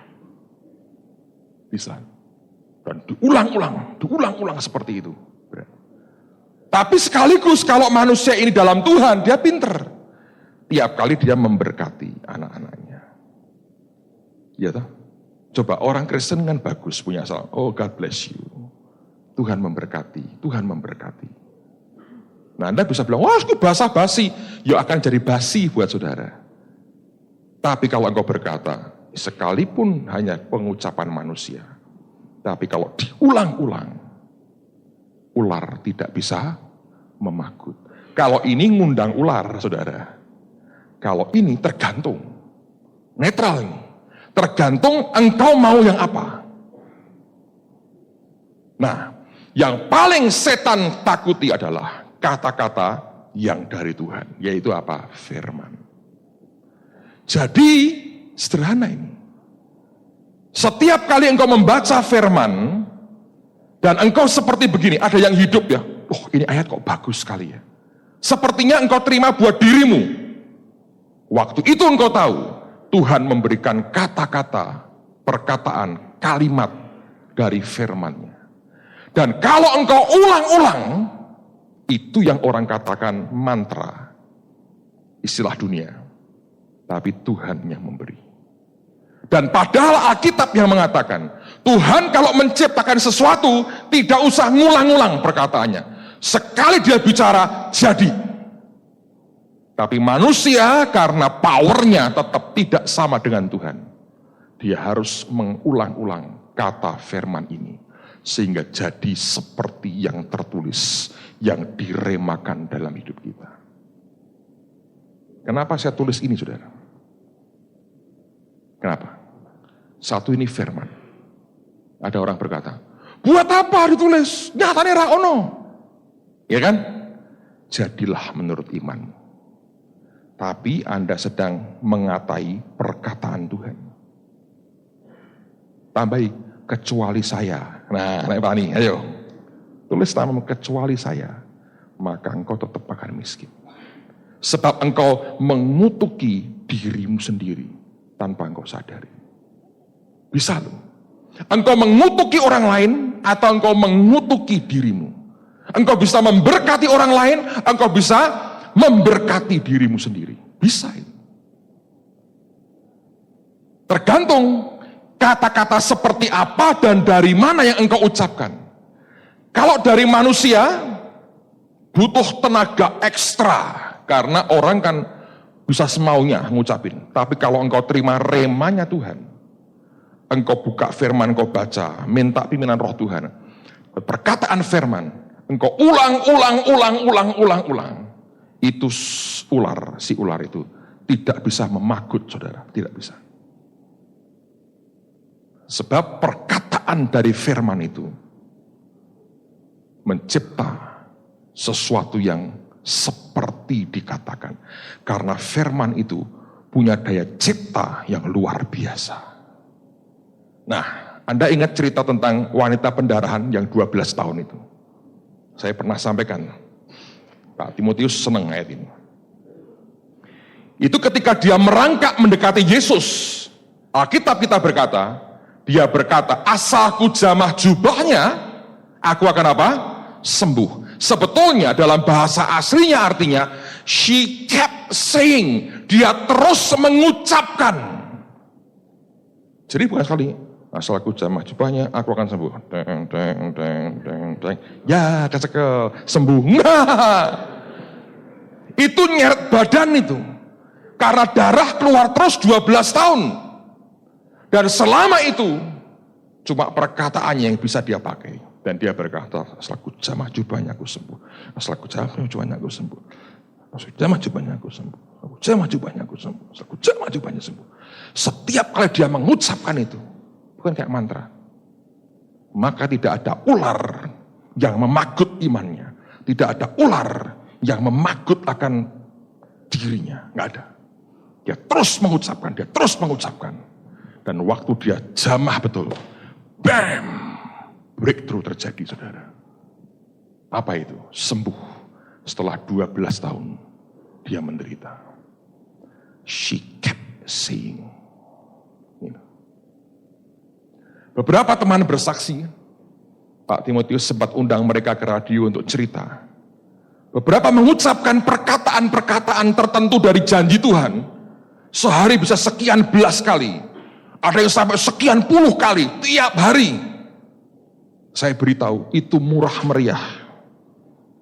Bisa. Dan diulang-ulang seperti itu. Tapi sekaligus kalau manusia ini dalam Tuhan, dia pinter. Tiap kali dia memberkati anak-anaknya. Ya toh? Coba orang Kristen kan bagus punya salam. Oh God bless you. Tuhan memberkati, Tuhan memberkati. Nah Anda bisa bilang, wah itu basa-basi. Ya akan jadi basi buat saudara. Tapi kalau engkau berkata, sekalipun hanya pengucapan manusia. Tapi kalau diulang-ulang, ular tidak bisa memagut. Kalau ini ngundang ular saudara. Kalau ini tergantung. Netral ini. Tergantung engkau mau yang apa. Nah, yang paling setan takuti adalah kata-kata yang dari Tuhan. Yaitu apa? Firman. Jadi, sederhana ini. Setiap kali engkau membaca firman, dan engkau seperti begini, ada yang hidup ya. oh ini ayat kok bagus sekali ya. Sepertinya engkau terima buat dirimu. Waktu itu engkau tahu, Tuhan memberikan kata-kata, perkataan, kalimat dari firman-Nya. Dan kalau engkau ulang-ulang, itu yang orang katakan mantra, istilah dunia. Tapi Tuhan yang memberi. Dan padahal Alkitab yang mengatakan, Tuhan kalau menciptakan sesuatu, tidak usah ngulang-ngulang perkataannya. Sekali dia bicara, jadi. Tapi manusia karena powernya tetap tidak sama dengan Tuhan. Dia harus mengulang-ulang kata firman ini. Sehingga jadi seperti yang tertulis, yang diremakan dalam hidup kita. Kenapa saya tulis ini, saudara? Kenapa? Satu, ini firman. Ada orang berkata, buat apa ditulis? Nyatanya ra ono. Ya kan? Jadilah menurut imanmu. Tapi Anda sedang mengatai perkataan Tuhan. Tambahi, kecuali saya. Nah, Pak Ani, ayo. Tulis namamu, kecuali saya. Maka engkau tetap akan miskin. Sebab engkau mengutuki dirimu sendiri tanpa engkau sadari. Bisa loh. Engkau mengutuki orang lain atau engkau mengutuki dirimu. Engkau bisa memberkati orang lain, engkau bisa memberkati dirimu sendiri. Bisa itu. Tergantung kata-kata seperti apa dan dari mana yang engkau ucapkan. Kalau dari manusia, butuh tenaga ekstra. Karena orang kan bisa semaunya ngucapin. Tapi kalau engkau terima remanya Tuhan, engkau buka firman, engkau baca, minta pimpinan roh Tuhan. Perkataan firman, engkau ulang. Itu si ular itu tidak bisa memagut, saudara, tidak bisa. Sebab perkataan dari firman itu mencipta sesuatu yang seperti dikatakan. Karena firman itu punya daya cipta yang luar biasa. Nah, Anda ingat cerita tentang wanita pendarahan yang 12 tahun itu? Saya pernah sampaikan. Pak Timotius senang ayat ini. Itu ketika dia merangkak mendekati Yesus. Alkitab kita berkata, dia berkata, asalku jamah jubahnya, aku akan apa? Sembuh. Sebetulnya dalam bahasa aslinya artinya, she kept saying, dia terus mengucapkan. Jadi bukan sekali, asal aku jamah jubahnya, aku akan sembuh. Deng. Ya, kecekel, sembuh. Nah, itu nyeret badan itu. Karena darah keluar terus 12 tahun. Dan selama itu, cuma perkataannya yang bisa dia pakai. Dan dia berkata, asal aku jamah jubahnya aku sembuh. Asal aku jamah jubahnya aku sembuh. Asal jamah jubahnya aku sembuh. Aku jamah jubahnya aku sembuh. Asal aku jamah jubahnya sembuh. Setiap kali dia mengucapkan itu, bukan kayak mantra, maka tidak ada ular yang memagut imannya. Tidak ada ular yang memagut akan dirinya. Nggak ada. Dia terus mengucapkan. Dan waktu dia jamah betul, bam! Breakthrough terjadi, saudara. Apa itu? Sembuh. Setelah 12 tahun, dia menderita. She kept saying. Beberapa teman bersaksi, Pak Timotius sempat undang mereka ke radio untuk cerita. Beberapa mengucapkan perkataan-perkataan tertentu dari janji Tuhan. Sehari bisa sekian belas kali. Ada yang sampai sekian puluh kali, tiap hari. Saya beritahu, itu murah meriah.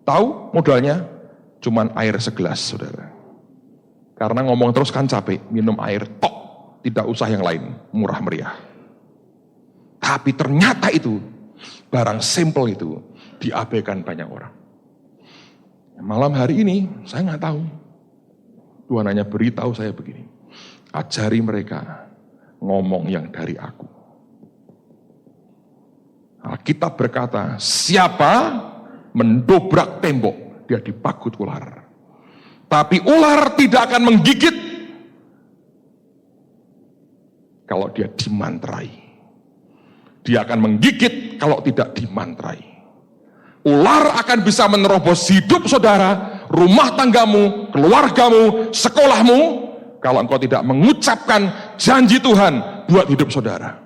Tahu modalnya? Cuman air segelas, saudara. Karena ngomong terus kan capek, minum air tok. Tidak usah yang lain, murah meriah. Tapi ternyata itu, barang simple itu, diabaikan banyak orang. Malam hari ini, saya nggak tahu. Tuhan hanya beritahu saya begini. Ajari mereka ngomong yang dari aku. Alkitab berkata, siapa mendobrak tembok, dia dipagut ular. Tapi ular tidak akan menggigit kalau dia dimantrai. Dia akan menggigit kalau tidak dimantrai. Ular akan bisa menerobos hidup saudara, rumah tanggamu, keluargamu, sekolahmu, kalau engkau tidak mengucapkan janji Tuhan buat hidup saudara.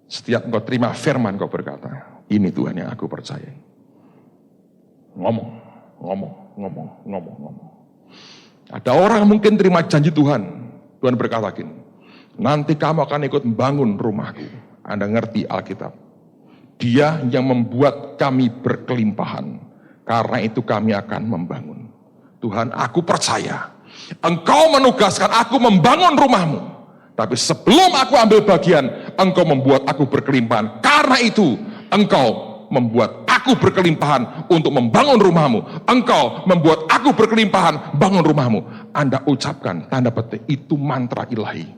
Setiap engkau terima firman, engkau berkata, ini Tuhan yang aku percayai. Ngomong. Ada orang mungkin terima janji Tuhan. Tuhan berkata gini, nanti kamu akan ikut membangun rumahku. Anda ngerti Alkitab. Dia yang membuat kami berkelimpahan. Karena itu kami akan membangun. Tuhan, aku percaya. Engkau menugaskan aku membangun rumahmu. Tapi sebelum aku ambil bagian, engkau membuat aku berkelimpahan. Karena itu, engkau membuat aku berkelimpahan untuk membangun rumahmu. Engkau membuat aku berkelimpahan bangun rumahmu. Anda ucapkan, tanda petik, itu mantra ilahi.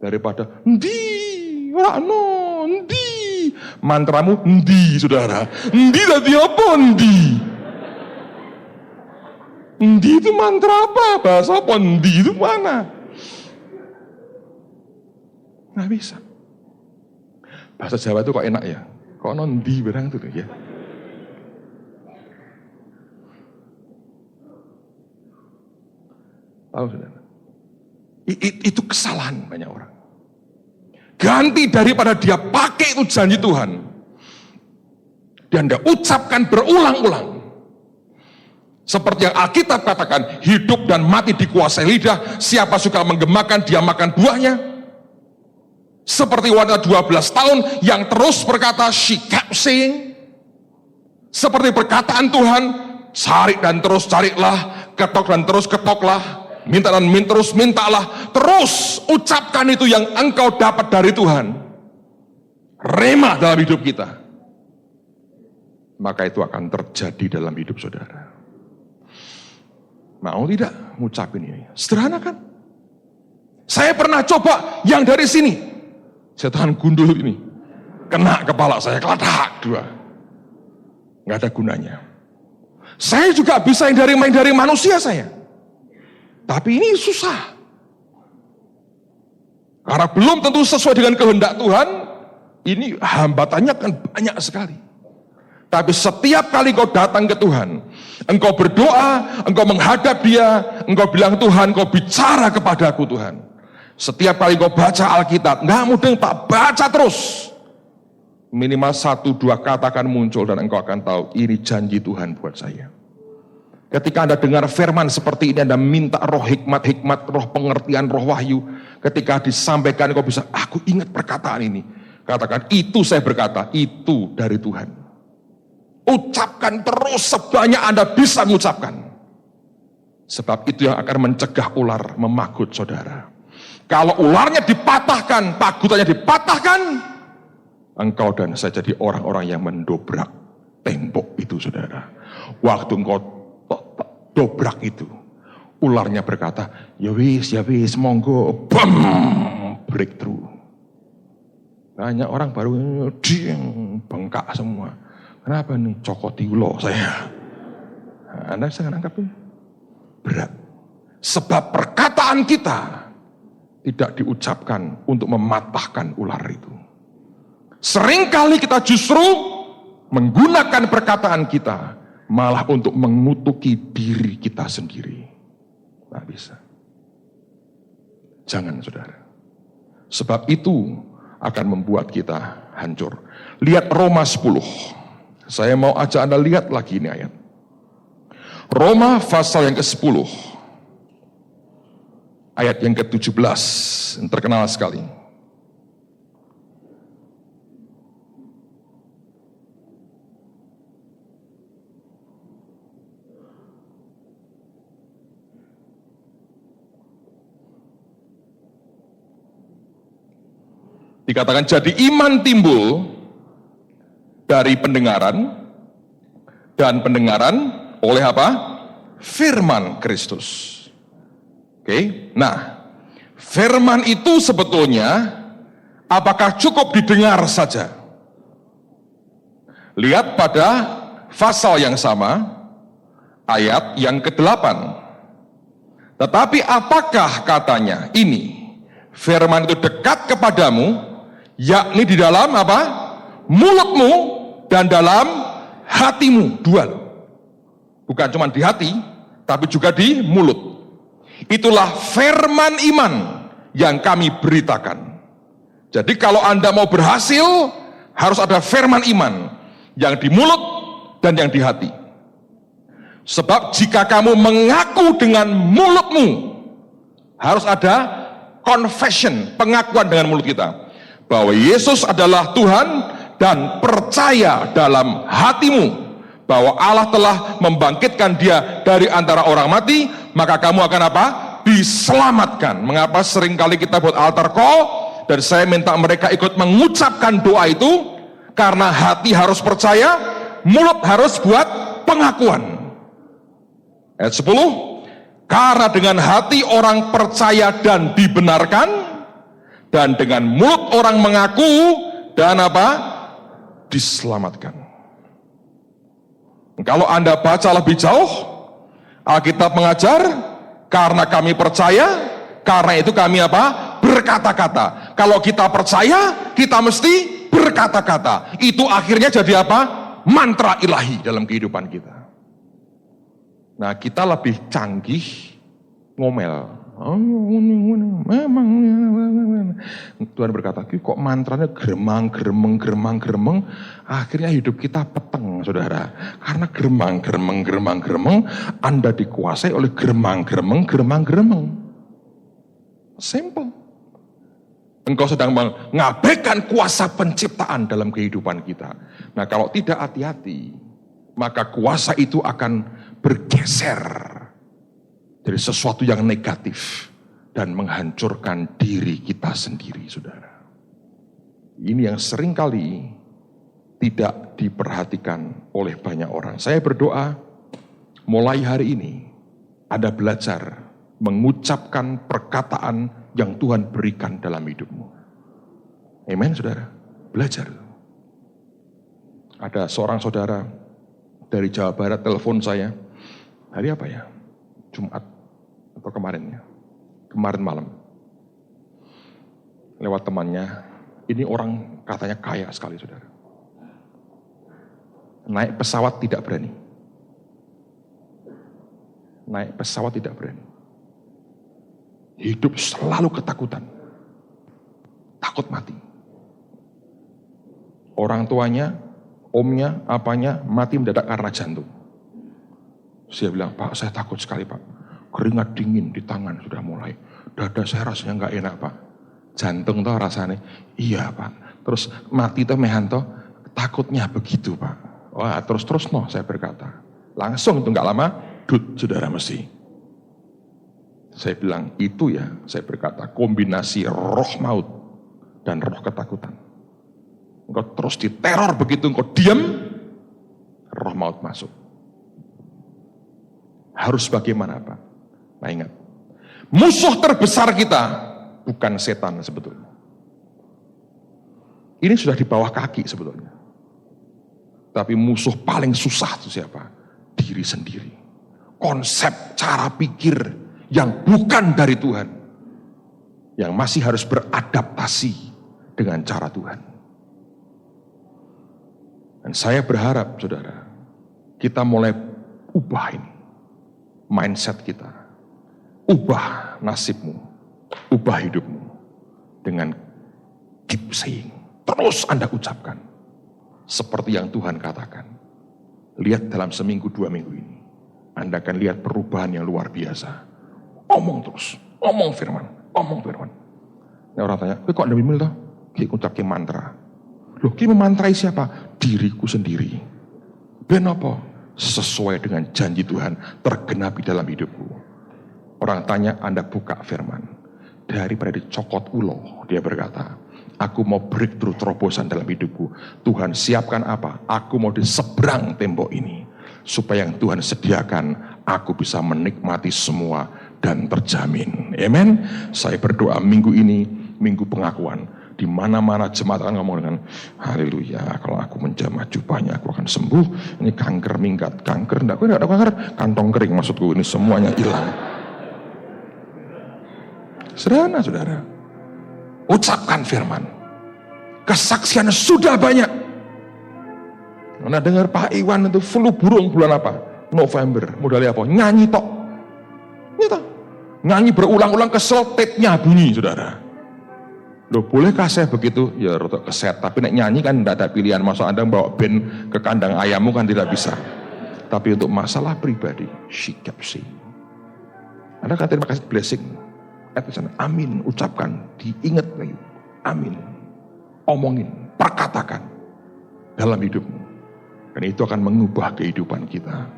Daripada, ndi. Mantramu, ndi, saudara. Ndi tadi apa, ndi? Ndi itu mantra apa? Bahasa apa? Ndi itu mana? Nggak bisa. Bahasa Jawa itu kok enak ya? Kok ndi barang itu ya? Tahu saudara? Itu kesalahan banyak orang. Ganti daripada dia pakai itu janji Tuhan. Dan dia ucapkan berulang-ulang. Seperti yang Alkitab katakan, hidup dan mati dikuasai lidah, siapa suka menggemakan dia makan buahnya. Seperti wanita 12 tahun yang terus berkata, she kept saying. Seperti perkataan Tuhan, cari dan terus carilah, ketok dan terus ketoklah, minta dan terus mintalah, terus ucapkan itu yang engkau dapat dari Tuhan. Rema dalam hidup kita. Maka itu akan terjadi dalam hidup saudara. Mau tidak ngucapin ini? Sederhana kan? Saya pernah coba yang dari sini. Setan gundul ini. Kena kepala saya, keladak dua. Nggak ada gunanya. Saya juga bisa yang dari manusia saya. Tapi ini susah. Karena belum tentu sesuai dengan kehendak Tuhan, ini hambatannya kan banyak sekali. Tapi setiap kali engkau datang ke Tuhan, engkau berdoa, engkau menghadap Dia, engkau bilang, Tuhan, engkau bicara kepadaku Tuhan. Setiap kali engkau baca Alkitab, nggak mudah tak baca terus. Minimal 1-2 kata akan muncul dan engkau akan tahu, ini janji Tuhan buat saya. Ketika Anda dengar firman seperti ini, Anda minta roh hikmat, roh pengertian, roh wahyu. Ketika disampaikan, engkau bisa, aku ingat perkataan ini. Katakan, itu saya berkata, itu dari Tuhan. Ucapkan terus sebanyak Anda bisa mengucapkan. Sebab itu yang akan mencegah ular memagut saudara. Kalau ularnya dipatahkan, pagutannya dipatahkan, engkau dan saya jadi orang-orang yang mendobrak tembok itu saudara. Waktu engkau dobrak itu, ularnya berkata, ya wis, monggo, bam, breakthrough. Banyak orang baru bengkak semua. Kenapa nih cokoti ulo saya? Nah, Anda bisa menangkap ini? Berat. Sebab perkataan kita tidak diucapkan untuk mematahkan ular itu. Seringkali kita justru menggunakan perkataan kita malah untuk mengutuki diri kita sendiri. Nggak bisa. Jangan saudara. Sebab itu akan membuat kita hancur. Lihat Roma 10. Saya mau ajak Anda lihat lagi ini ayat. Roma pasal yang ke-10. Ayat yang ke-17. Terkenal sekali. Dikatakan jadi iman timbul dari pendengaran, dan pendengaran oleh apa? Firman Kristus. Oke, nah firman itu sebetulnya apakah cukup didengar saja? Lihat pada pasal yang sama, ayat yang ke-8. Tetapi apakah katanya ini? Firman itu dekat kepadamu, yakni di dalam apa? mulutmu dan dalam hatimu. Dua loh. Bukan cuma di hati, tapi juga di mulut. Itulah firman iman yang kami beritakan. Jadi kalau Anda mau berhasil, harus ada firman iman yang di mulut dan yang di hati. Sebab jika kamu mengaku dengan mulutmu, harus ada confession, pengakuan dengan mulut kita, bahwa Yesus adalah Tuhan, dan percaya dalam hatimu bahwa Allah telah membangkitkan dia dari antara orang mati, maka kamu akan apa? Diselamatkan. Mengapa seringkali kita buat altar call, dan saya minta mereka ikut mengucapkan doa itu, karena hati harus percaya, mulut harus buat pengakuan. Ayat 10, karena dengan hati orang percaya dan dibenarkan, dan dengan mulut orang mengaku dan apa? Diselamatkan. Kalau Anda baca lebih jauh, Alkitab mengajar, karena kami percaya, karena itu kami apa? Berkata-kata. Kalau kita percaya, kita mesti berkata-kata. Itu akhirnya jadi apa? Mantra ilahi dalam kehidupan kita. Nah, kita lebih canggih ngomel. Tuhan berkata, kok mantranya geremang, akhirnya hidup kita peteng, saudara. Karena geremang, Anda dikuasai oleh geremang. Simple. Engkau sedang mengabaikan kuasa penciptaan dalam kehidupan kita. Nah, kalau tidak hati-hati, maka kuasa itu akan bergeser dari sesuatu yang negatif dan menghancurkan diri kita sendiri, saudara. Ini yang seringkali tidak diperhatikan oleh banyak orang. Saya berdoa, mulai hari ini Anda belajar mengucapkan perkataan yang Tuhan berikan dalam hidupmu. Amen, saudara. Belajar. Ada seorang saudara dari Jawa Barat telepon saya. Hari apa ya? Jumat atau kemarin ya? Kemarin malam. Lewat temannya, ini orang katanya kaya sekali, saudara. Naik pesawat tidak berani. Hidup selalu ketakutan. Takut mati. Orang tuanya, omnya, apanya, mati mendadak karena jantung. Saya bilang, Pak, saya takut sekali, Pak. Keringat dingin di tangan sudah mulai. Dada saya rasanya nggak enak, Pak. Jantung tuh rasanya, iya, Pak. Terus mati tuh mehanto, takutnya begitu, Pak. Wah, terus no, saya berkata. Langsung itu nggak lama, saudara mesti. Saya bilang, itu ya, saya berkata, kombinasi roh maut dan roh ketakutan. Engkau terus diteror begitu, engkau diam, roh maut masuk. Harus bagaimana, Pak? Nah, ingat, musuh terbesar kita bukan setan sebetulnya. Ini sudah di bawah kaki sebetulnya. Tapi musuh paling susah itu siapa? Diri sendiri. Konsep cara pikir yang bukan dari Tuhan, yang masih harus beradaptasi dengan cara Tuhan. Dan saya berharap, saudara, kita mulai ubah ini. Mindset kita, ubah nasibmu, ubah hidupmu dengan keep saying, terus Anda ucapkan seperti yang Tuhan katakan. Lihat dalam seminggu 2 minggu ini, Anda akan lihat perubahan yang luar biasa. Omong terus, omong firman. Ini orang tanya, kok Anda bimil toh? Ki ucap mantra. Loh, ki memantrai siapa? Diriku sendiri. Ben apa? Sesuai dengan janji Tuhan tergenapi dalam hidupku. Orang tanya, Anda buka firman. Daripada dicokot ulo, dia berkata, aku mau breakthrough terobosan dalam hidupku. Tuhan siapkan apa? Aku mau di seberang tembok ini. Supaya yang Tuhan sediakan, aku bisa menikmati semua dan terjamin. Amen. Saya berdoa minggu ini, minggu pengakuan. Di mana-mana jemaat akan ngomong dengan haleluya, kalau aku menjamah jubahnya aku akan sembuh. Ini kanker minggat, kanker enggak ada kanker, kantong kering maksudku, ini semuanya hilang. Sederhana, saudara. Ucapkan firman. Kesaksian sudah banyak Nah dengar Pak Iwan itu flu burung bulan apa? November. Modalnya apa? Nyanyi tok. Nyata. Nyanyi berulang-ulang kesel, tape-nya bunyi, saudara. Loh, bolehkah saya begitu? Ya rotok keset, tapi nek nyanyi kan tidak ada pilihan. Masa Anda bawa band ke kandang ayammu kan tidak bisa. Tapi untuk masalah pribadi, sikap sih. Anda kan terima kasih blessing. Amin, ucapkan, diingat lagi. Amin. Omongin, perkatakan dalam hidupmu. Dan itu akan mengubah kehidupan kita.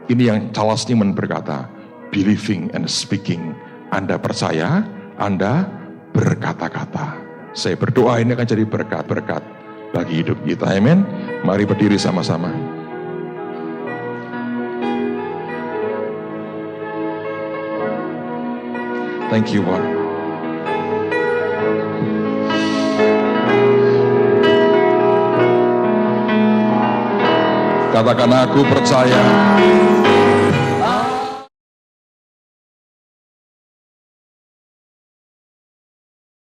Ini yang Charles Newman berkata, believing and speaking. Anda percaya, Anda berkata-kata. Saya berdoa ini akan jadi berkat-berkat bagi hidup kita. Amin. Mari berdiri sama-sama. Thank you, Lord. Katakan, aku percaya